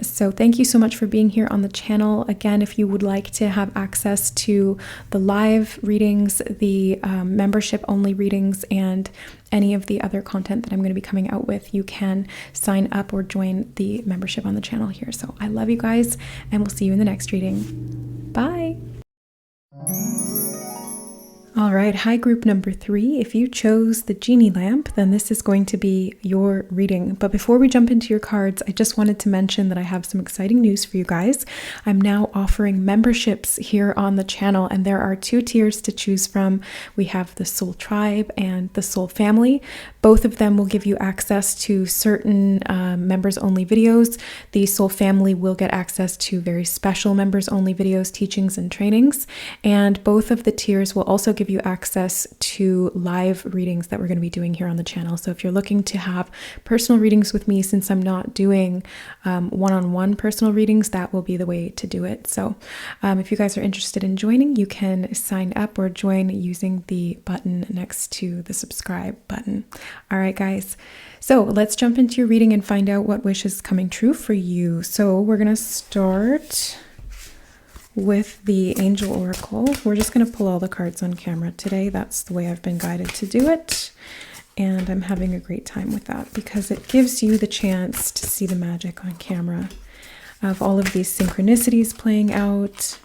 So thank you so much for being here on the channel. Again, if you would like to have access to the live readings, the membership-only readings, and any of the other content that I'm going to be coming out with, you can sign up or join the membership on the channel here. So I love you guys, and we'll see you in the next reading. Bye. All right, hi group number 3. If you chose the genie lamp, then this is going to be your reading. But before we jump into your cards, I just wanted to mention that I have some exciting news for you guys. I'm now offering memberships here on the channel, and there are 2 tiers to choose from. We have the Soul Tribe and the Soul Family. Both of them will give you access to certain members-only videos. The Soul Family will get access to very special members-only videos, teachings, and trainings. And both of the tiers will also give you access to live readings that we're going to be doing here on the channel. So if you're looking to have personal readings with me, since I'm not doing one-on-one personal readings, that will be the way to do it. So if you guys are interested in joining, you can sign up or join using the button next to the subscribe button. All right, guys. So let's jump into your reading and find out what wish is coming true for you. So we're going to start with the Angel Oracle. We're just going to pull all the cards on camera today. That's the way I've been guided to do it. And I'm having a great time with that because it gives you the chance to see the magic on camera of all of these synchronicities playing out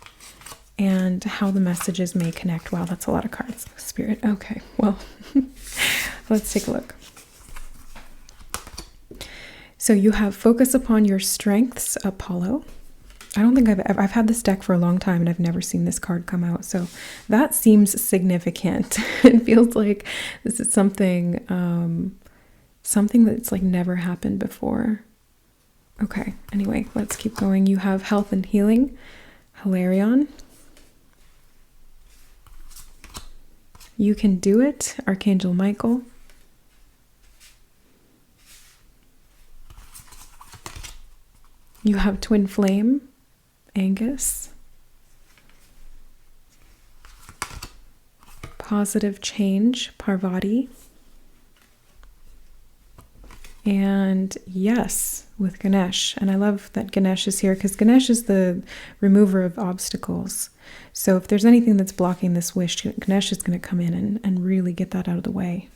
and how the messages may connect. Wow, that's a lot of cards, Spirit. Okay, well, let's take a look. So you have focus upon your strengths, Apollo. I don't think I've had this deck for a long time and I've never seen this card come out. So that seems significant. It feels like this is something that's like never happened before. Okay, anyway, let's keep going. You have health and healing, Hilarion. You can do it, Archangel Michael. You have twin flame, Angus. Positive change, Parvati. And yes, with Ganesh. And I love that Ganesh is here because Ganesh is the remover of obstacles. So if there's anything that's blocking this wish, Ganesh is going to come in and really get that out of the way.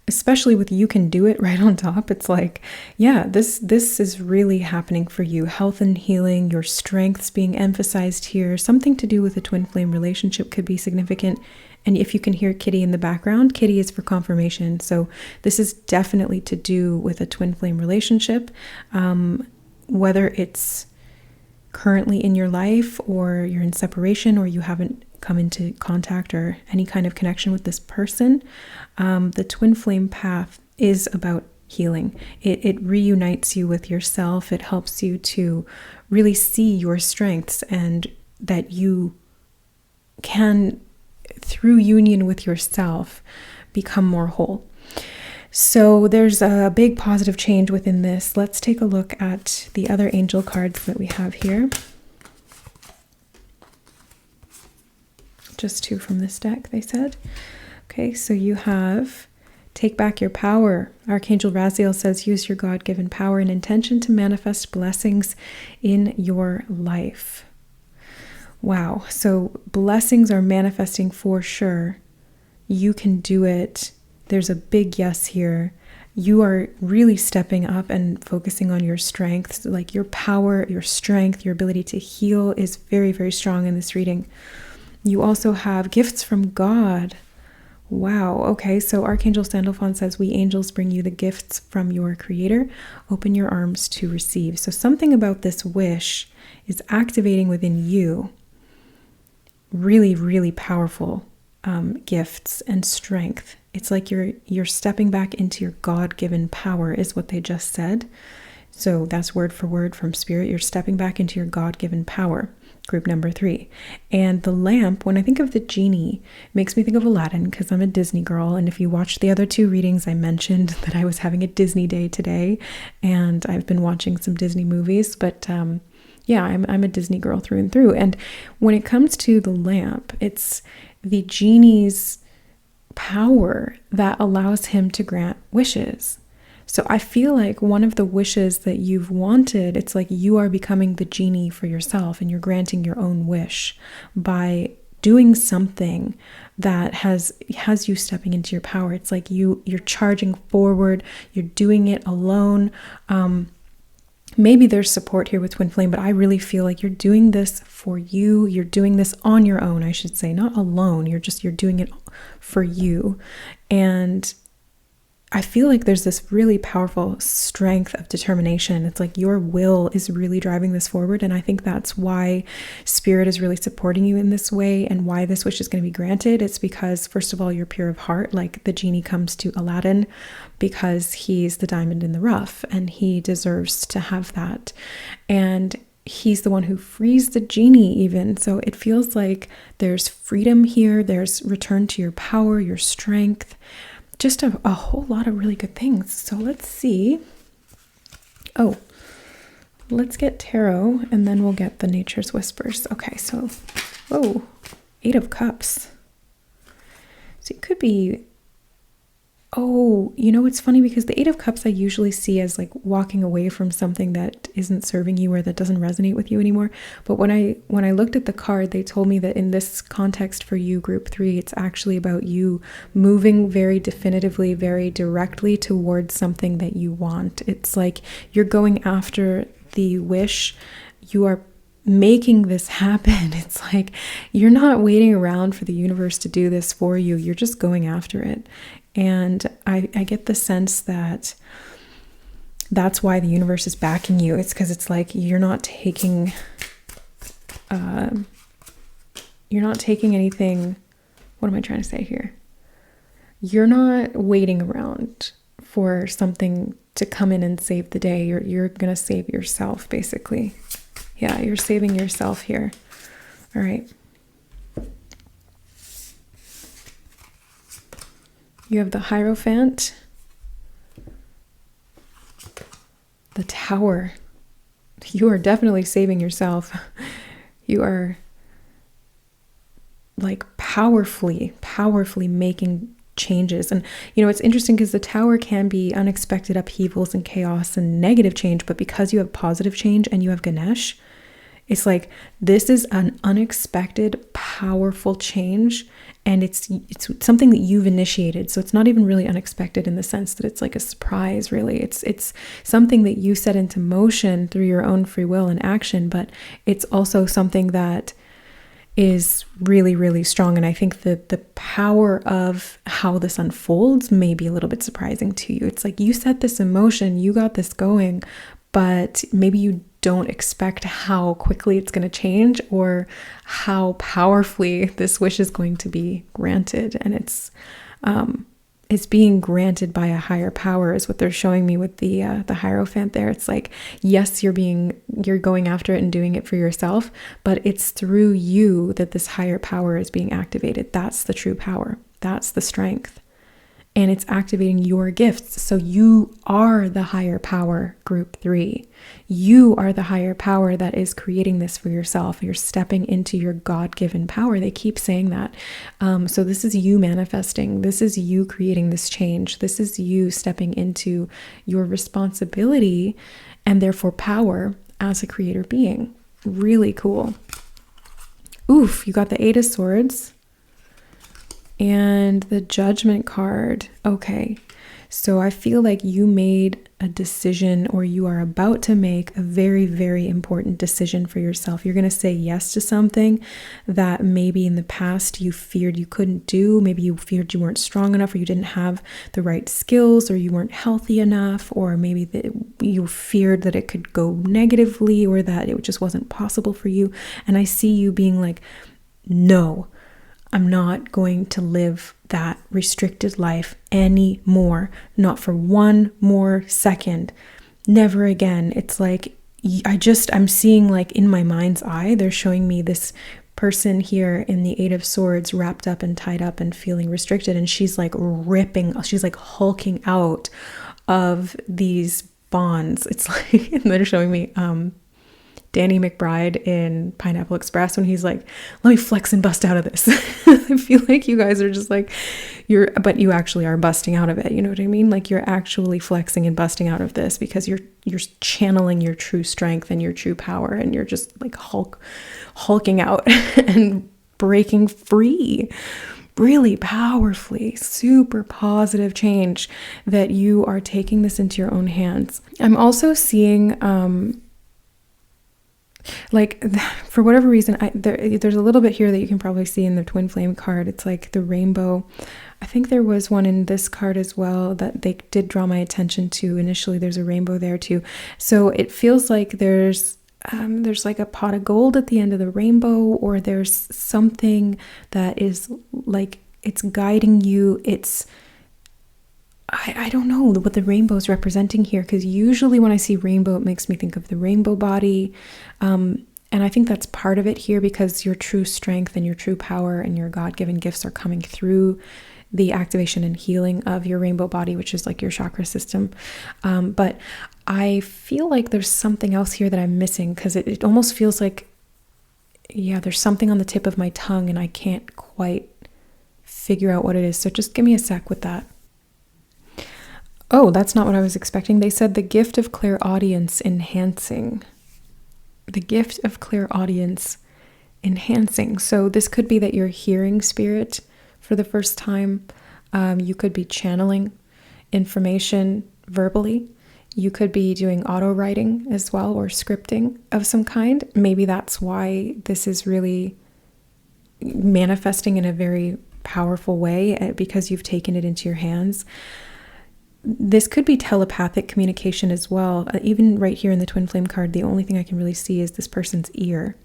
Especially with you can do it right on top. It's like, yeah, this is really happening for you. Health and healing, your strengths being emphasized here. Something to do with a twin flame relationship could be significant. And if you can hear Kitty in the background, Kitty is for confirmation. So this is definitely to do with a twin flame relationship. Whether it's currently in your life or you're in separation or you haven't come into contact or any kind of connection with this person, the twin flame path is about healing. It reunites you with yourself. It helps you to really see your strengths and that you can, through union with yourself, become more whole. So there's a big positive change within this. Let's take a look at the other angel cards that we have here. Just 2 from this deck, they said. Okay, so you have Take back your power. Archangel Raziel says, use your God-given power and intention to manifest blessings in your life. Wow. So blessings are manifesting for sure. You can do it. There's a big yes here. You are really stepping up and focusing on your strengths, like your power, your strength, your ability to heal is very, very strong in this reading. You also have gifts from God. Wow. Okay. So Archangel Sandalphon says, we angels bring you the gifts from your creator. Open your arms to receive. So something about this wish is activating within you really, really powerful gifts and strength. It's like you're stepping back into your God-given power is what they just said. So that's word for word from Spirit. You're stepping back into your God-given power. Group number 3. And the lamp, when I think of the genie, makes me think of Aladdin because I'm a Disney girl. And if you watched the other 2 readings, I mentioned that I was having a Disney day today. And I've been watching some Disney movies. But yeah, I'm a Disney girl through and through. And when it comes to the lamp, it's the genie's power that allows him to grant wishes. So I feel like one of the wishes that you've wanted, it's like you are becoming the genie for yourself and you're granting your own wish by doing something that has you stepping into your power. It's like you're charging forward, you're doing it alone. Maybe there's support here with Twin Flame, but I really feel like you're doing this for you. You're doing this on your own, I should say, not alone. You're doing it for you. And I feel like there's this really powerful strength of determination. It's like your will is really driving this forward. And I think that's why Spirit is really supporting you in this way and why this wish is going to be granted. It's because, first of all, you're pure of heart, like the genie comes to Aladdin because he's the diamond in the rough and he deserves to have that. And he's the one who frees the genie even. So it feels like there's freedom here. There's return to your power, your strength. Just a whole lot of really good things. So let's see. Oh, let's get tarot and then we'll get the Nature's Whispers. Okay, so, 8 of Cups. So it could be, it's funny because the 8 of Cups I usually see as like walking away from something that isn't serving you or that doesn't resonate with you anymore. But when I looked at the card, they told me that in this context for you, group 3, it's actually about you moving very definitively, very directly towards something that you want. It's like you're going after the wish. You are making this happen. It's like you're not waiting around for the universe to do this for you. You're just going after it. And I get the sense that that's why the universe is backing you. It's because it's like you're not taking anything. What am I trying to say here? You're not waiting around for something to come in and save the day. You're going to save yourself, basically. Yeah, you're saving yourself here. All right. You have the Hierophant, the Tower. You are definitely saving yourself. You are like powerfully making changes. And it's interesting because the Tower can be unexpected upheavals and chaos and negative change, but because you have positive change and you have Ganesh, it's like this is an unexpected, powerful change, and it's something that you've initiated. So it's not even really unexpected in the sense that it's like a surprise, really. It's something that you set into motion through your own free will and action, but it's also something that is really, really strong. And I think that the power of how this unfolds may be a little bit surprising to you. It's like you set this in motion, you got this going, but maybe you don't expect how quickly it's going to change or how powerfully this wish is going to be granted. And it's being granted by a higher power is what they're showing me with the Hierophant there. It's like, yes, you're going after it and doing it for yourself, but it's through you that this higher power is being activated. That's the true power. That's the strength. and it's activating your gifts. So you are the higher power, group 3. You are the higher power that is creating this for yourself. You're stepping into your God-given power. They keep saying that. So this is you manifesting. This is you creating this change. This is you stepping into your responsibility and therefore power as a creator being. Really cool. Oof, you got the 8 of Swords and the Judgment card. Okay, so I feel like you made a decision, or you are about to make a very, very important decision for yourself. You're going to say yes to something that maybe in the past you feared you couldn't do. Maybe you feared you weren't strong enough, or you didn't have the right skills, or you weren't healthy enough, or maybe that you feared that it could go negatively, or that it just wasn't possible for you. And I see you being like, no, I'm not going to live that restricted life anymore. Not for one more second. Never again. It's like, I'm seeing, like, in my mind's eye, they're showing me this person here in the 8 of Swords wrapped up and tied up and feeling restricted. And she's like she's like hulking out of these bonds. It's like, and they're showing me, Danny McBride in Pineapple Express when he's like, let me flex and bust out of this. I feel like you guys are just like, but you actually are busting out of it. You know what I mean? Like, you're actually flexing and busting out of this because you're channeling your true strength and your true power, and you're just like hulking out and breaking free. Really powerfully, super positive change that you are taking this into your own hands. I'm also seeing, like, for whatever reason, there's a little bit here that you can probably see in the Twin Flame card. It's like the rainbow. I think there was one in this card as well that they did draw my attention to. Initially, there's a rainbow there too. So it feels like there's like a pot of gold at the end of the rainbow, or there's something that is like, it's guiding you. I don't know what the rainbow is representing here, because usually when I see rainbow, it makes me think of the rainbow body. And I think that's part of it here, because your true strength and your true power and your God-given gifts are coming through the activation and healing of your rainbow body, which is like your chakra system. But I feel like there's something else here that I'm missing, because it almost feels like, yeah, there's something on the tip of my tongue and I can't quite figure out what it is. So just give me a sec with that. Oh, that's not what I was expecting. They said the gift of clairaudience enhancing. The gift of clairaudience enhancing. So this could be that you're hearing spirit for the first time. You could be channeling information verbally. You could be doing auto writing as well, or scripting of some kind. Maybe that's why this is really manifesting in a very powerful way, because you've taken it into your hands. This could be telepathic communication as well. Even right here in the Twin Flame card, the only thing I can really see is this person's ear.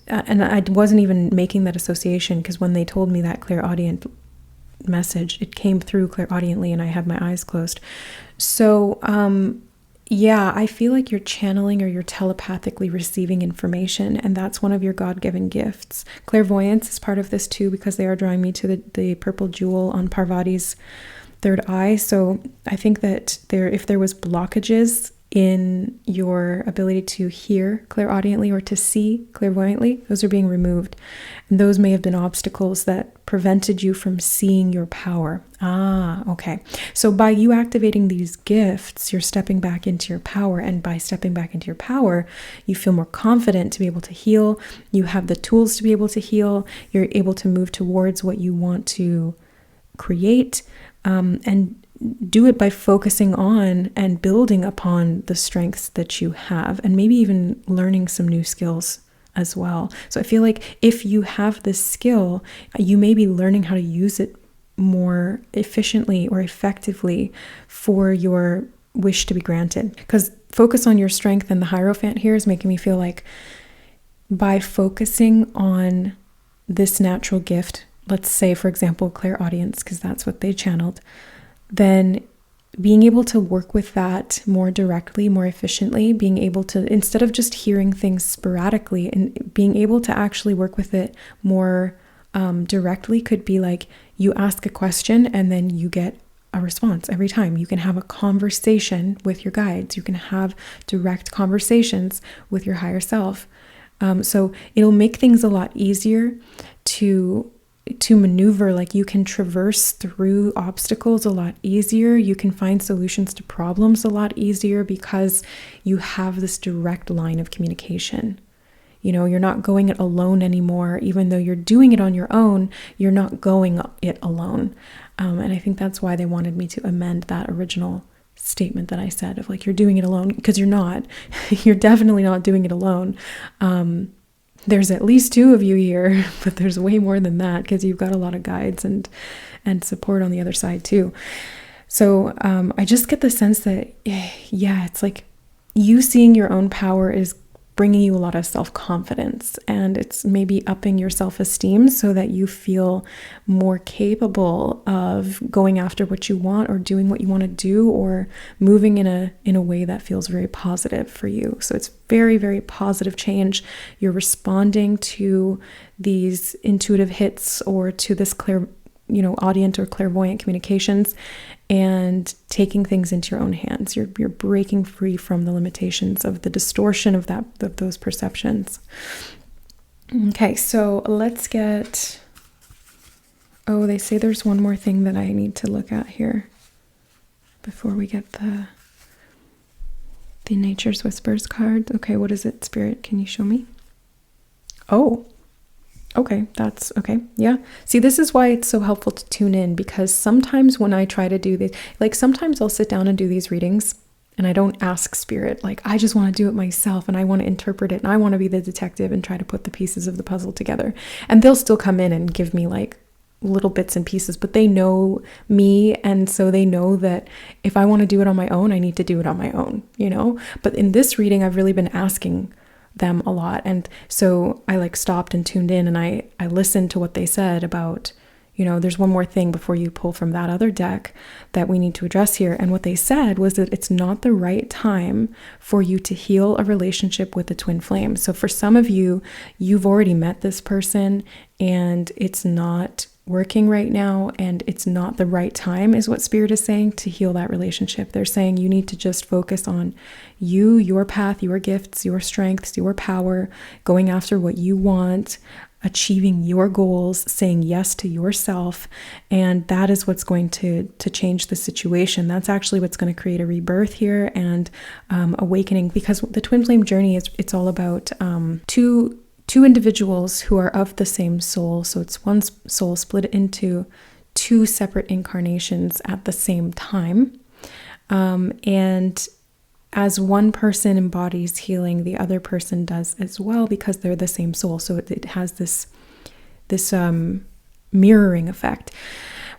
And I wasn't even making that association, because when they told me that clairaudient message, it came through clairaudiently and I had my eyes closed. So, yeah, I feel like you're channeling or you're telepathically receiving information, and that's one of your God-given gifts. Clairvoyance is part of this too, because they are drawing me to the purple jewel on Parvati's third eye. So I think that if there was blockages in your ability to hear clairaudiently or to see clairvoyantly, those are being removed. And those may have been obstacles that prevented you from seeing your power. Okay. So by you activating these gifts, you're stepping back into your power. And by stepping back into your power, you feel more confident to be able to heal. You have the tools to be able to heal. You're able to move towards what you want to create. And do it by focusing on and building upon the strengths that you have, and maybe even learning some new skills as well. So I feel like if you have this skill, you may be learning how to use it more efficiently or effectively for your wish to be granted. Because focus on your strength, and the Hierophant here is making me feel like by focusing on this natural gift, let's say, for example, clairaudience, because that's what they channeled, then being able to work with that more directly, more efficiently, being able to, instead of just hearing things sporadically, and being able to actually work with it more directly, could be like you ask a question and then you get a response every time. You can have a conversation with your guides. You can have direct conversations with your higher self. So it'll make things a lot easier to maneuver. Like, you can traverse through obstacles a lot easier. You can find solutions to problems a lot easier because you have this direct line of communication. You know, you're not going it alone anymore. Even though you're doing it on your own, you're not going it alone. And I think that's why they wanted me to amend that original statement that I said of like, you're doing it alone, because you're not. You're definitely not doing it alone. There's at least 2 of you here, but there's way more than that, because you've got a lot of guides and support on the other side too. So I just get the sense that, yeah, it's like you seeing your own power is bringing you a lot of self-confidence, and it's maybe upping your self-esteem so that you feel more capable of going after what you want, or doing what you want to do, or moving in a way that feels very positive for you. So it's very, very positive change. You're responding to these intuitive hits, or to this audient or clairvoyant communications, and taking things into your own hands. You're breaking free from the limitations of the distortion of those perceptions. Okay, so let's get. Oh, they say there's one more thing that I need to look at here before we get the Nature's Whispers card. Okay, what is it, Spirit? Can you show me? Oh. Okay, that's okay. Yeah. See, this is why it's so helpful to tune in, because sometimes when I try to do this, like sometimes I'll sit down and do these readings and I don't ask Spirit, like I just want to do it myself and I want to interpret it and I want to be the detective and try to put the pieces of the puzzle together. And they'll still come in and give me like little bits and pieces, but they know me, and so they know that if I want to do it on my own, I need to do it on my own, you know? But in this reading, I've really been asking them a lot. And so I like stopped and tuned in, and I listened to what they said about, you know, there's one more thing before you pull from that other deck that we need to address here. And what they said was that it's not the right time for you to heal a relationship with a twin flame. So for some of you, you've already met this person and it's not working right now, and it's not the right time, is what Spirit is saying, to heal that relationship. They're saying you need to just focus on you, your path, your gifts, your strengths, your power, going after what you want, achieving your goals, saying yes to yourself. And that is what's going to change the situation. That's actually what's going to create a rebirth here and awakening, because the twin flame journey it's all about two individuals who are of the same soul. So it's one soul split into 2 separate incarnations at the same time. And as one person embodies healing, the other person does as well, because they're the same soul. So it has this mirroring effect.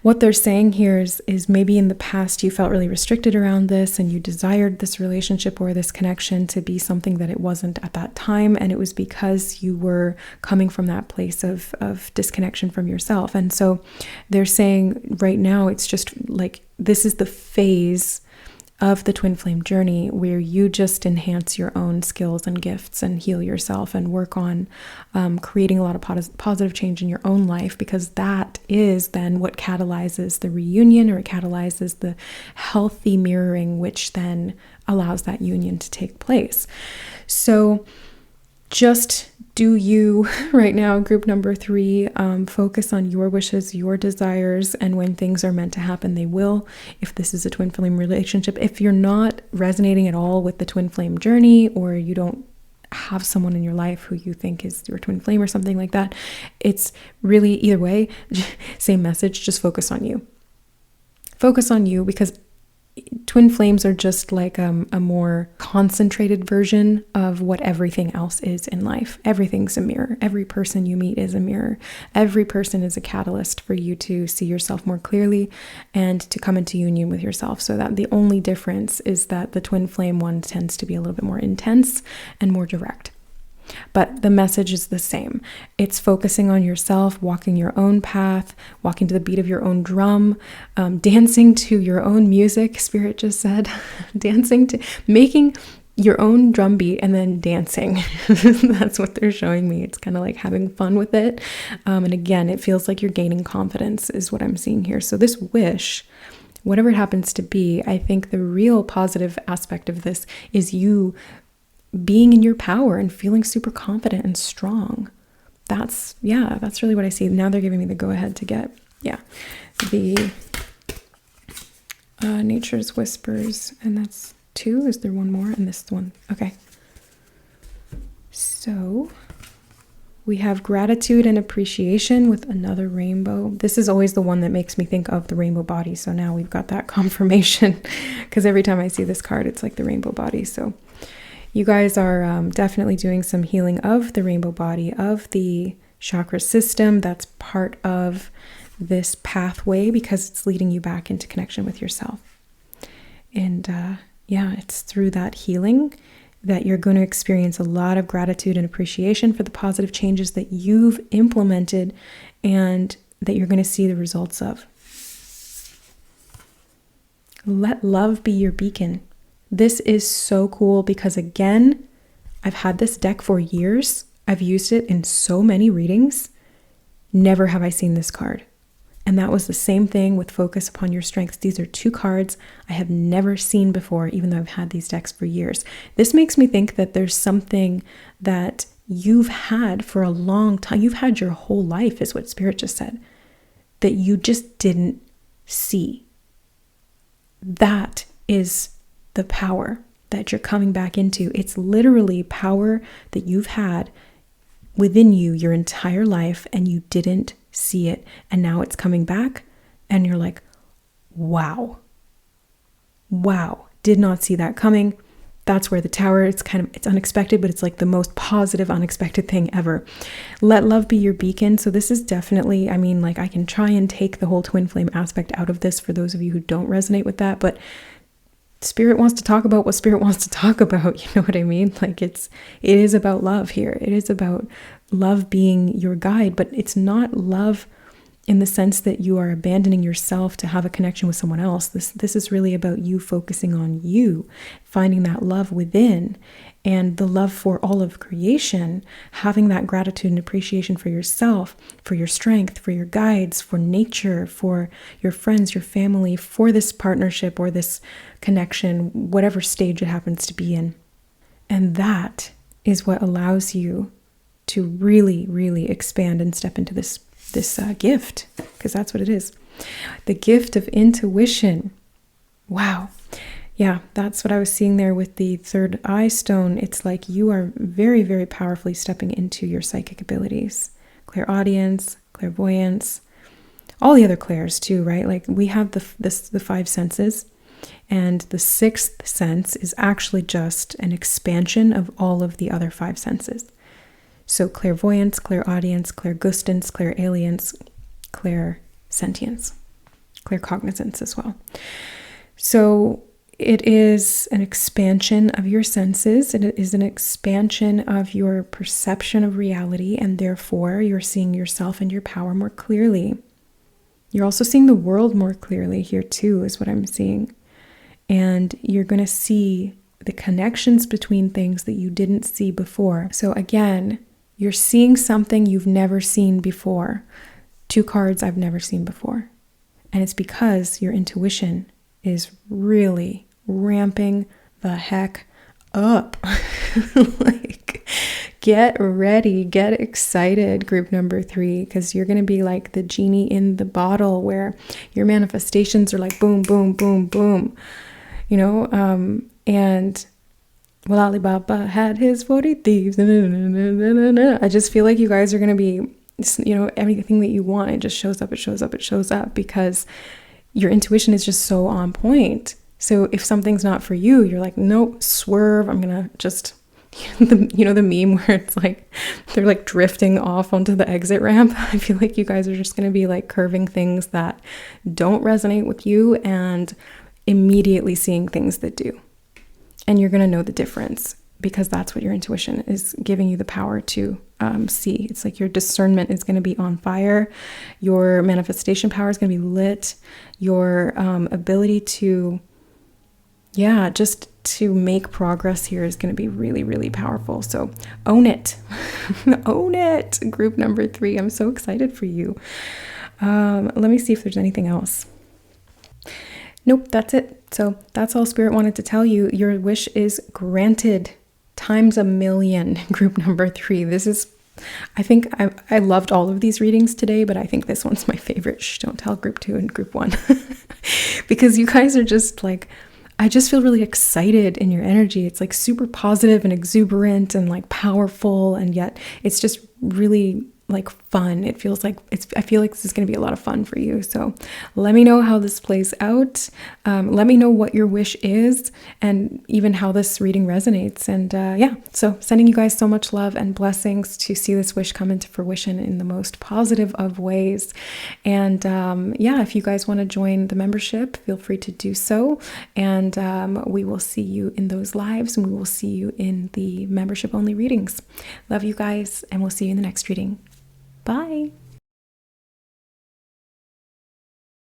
What they're saying here is maybe in the past you felt really restricted around this, and you desired this relationship or this connection to be something that it wasn't at that time. And it was because you were coming from that place of disconnection from yourself. And so they're saying right now, it's just like, this is the phase of the twin flame journey where you just enhance your own skills and gifts and heal yourself and work on creating a lot of positive change in your own life, because that is then what catalyzes the reunion, or it catalyzes the healthy mirroring, which then allows that union to take place. So just do you right now, group number 3, focus on your wishes, your desires, and when things are meant to happen, they will. If this is a twin flame relationship, if you're not resonating at all with the twin flame journey, or you don't have someone in your life who you think is your twin flame or something like that, it's really either way, same message, just focus on you. Focus on you, because twin flames are just like a more concentrated version of what everything else is in life. Everything's a mirror. Every person you meet is a mirror. Every person is a catalyst for you to see yourself more clearly and to come into union with yourself. So that the only difference is that the twin flame one tends to be a little bit more intense and more direct. But the message is the same. It's focusing on yourself, walking your own path, walking to the beat of your own drum, dancing to your own music, Spirit just said, making your own drum beat and then dancing. That's what they're showing me. It's kind of like having fun with it. And again, it feels like you're gaining confidence is what I'm seeing here. So this wish whatever it happens to be, I think the real positive aspect of this is you being in your power and feeling super confident and strong. That's really what I see. Now they're giving me the go ahead to get, the Nature's Whispers, and that's 2. Is there one more? And this one. Okay. So we have gratitude and appreciation with another rainbow. This is always the one that makes me think of the rainbow body. So now we've got that confirmation, because every time I see this card, it's like the rainbow body. So you guys are definitely doing some healing of the rainbow body, of the chakra system. That's part of this pathway because it's leading you back into connection with yourself. And it's through that healing that you're going to experience a lot of gratitude and appreciation for the positive changes that you've implemented and that you're going to see the results of. Let love be your beacon. This is so cool because, again, I've had this deck for years. I've used it in so many readings. Never have I seen this card. And that was the same thing with Focus Upon Your Strengths. These are 2 cards I have never seen before, even though I've had these decks for years. This makes me think that there's something that you've had for a long time. You've had your whole life, is what Spirit just said, that you just didn't see. That is the power that you're coming back into. It's literally power that you've had within you your entire life and you didn't see it, and now it's coming back and you're like, wow, did not see that coming. That's where the Tower, it's unexpected, but it's like the most positive unexpected thing ever. Let love be your beacon. So this is definitely, I can try and take the whole twin flame aspect out of this for those of you who don't resonate with that, but Spirit wants to talk about what Spirit wants to talk about. You know what I mean? Like it is about love here. It is about love being your guide, but it's not love in the sense that you are abandoning yourself to have a connection with someone else. This is really about you focusing on you, finding that love within and the love for all of creation, having that gratitude and appreciation for yourself, for your strength, for your guides, for nature, for your friends, your family, for this partnership or this connection, whatever stage it happens to be in. And that is what allows you to really, really expand and step into this gift, because that's what it is. The gift of intuition. Wow. Yeah, that's what I was seeing there with the third eye stone. It's like you are very, very powerfully stepping into your psychic abilities. Clairaudience, clairvoyance, all the other clairs too, right? Like we have the 5 senses, and the 6th sense is actually just an expansion of all of the other 5 senses. So clairvoyance, clairaudience, clairgustance, clairalience, clairsentience, claircognizance as well. So it is an expansion of your senses. It is an expansion of your perception of reality, and therefore you're seeing yourself and your power more clearly. You're also seeing the world more clearly here too, is what I'm seeing. And you're going to see the connections between things that you didn't see before. So again, you're seeing something you've never seen before. 2 cards I've never seen before. And it's because your intuition is really ramping the heck up. Like, get ready, get excited, group number 3, because you're going to be like the genie in the bottle where your manifestations are like boom, boom, boom, boom. And well, Alibaba had his 40 thieves. I just feel like you guys are going to be, everything that you want, it just shows up because your intuition is just so on point. So if something's not for you, you're like, nope, swerve. I'm going to just, the meme where it's like, they're like drifting off onto the exit ramp. I feel like you guys are just going to be like curving things that don't resonate with you and immediately seeing things that do. And you're going to know the difference because that's what your intuition is giving you the power to see. It's like your discernment is going to be on fire. Your manifestation power is going to be lit. Your ability to, just to make progress here is going to be really, really powerful. So own it. Own it. Group number 3. I'm so excited for you. Let me see if there's anything else. Nope, that's it. So that's all Spirit wanted to tell you. Your wish is granted times a million, group number 3. This is, I think I loved all of these readings today, but I think this one's my favorite. Shh, don't tell group 2 and group 1. Because you guys are just like, I just feel really excited in your energy. It's like super positive and exuberant and like powerful, and yet it's just really like fun. It feels like I feel like this is going to be a lot of fun for you. So let me know how this plays out. Let me know what your wish is and even how this reading resonates. And yeah, so sending you guys so much love and blessings to see this wish come into fruition in the most positive of ways. And yeah, if you guys want to join the membership, feel free to do so. And we will see you in those lives, and we will see you in the membership only readings. Love you guys, and we'll see you in the next reading. Bye.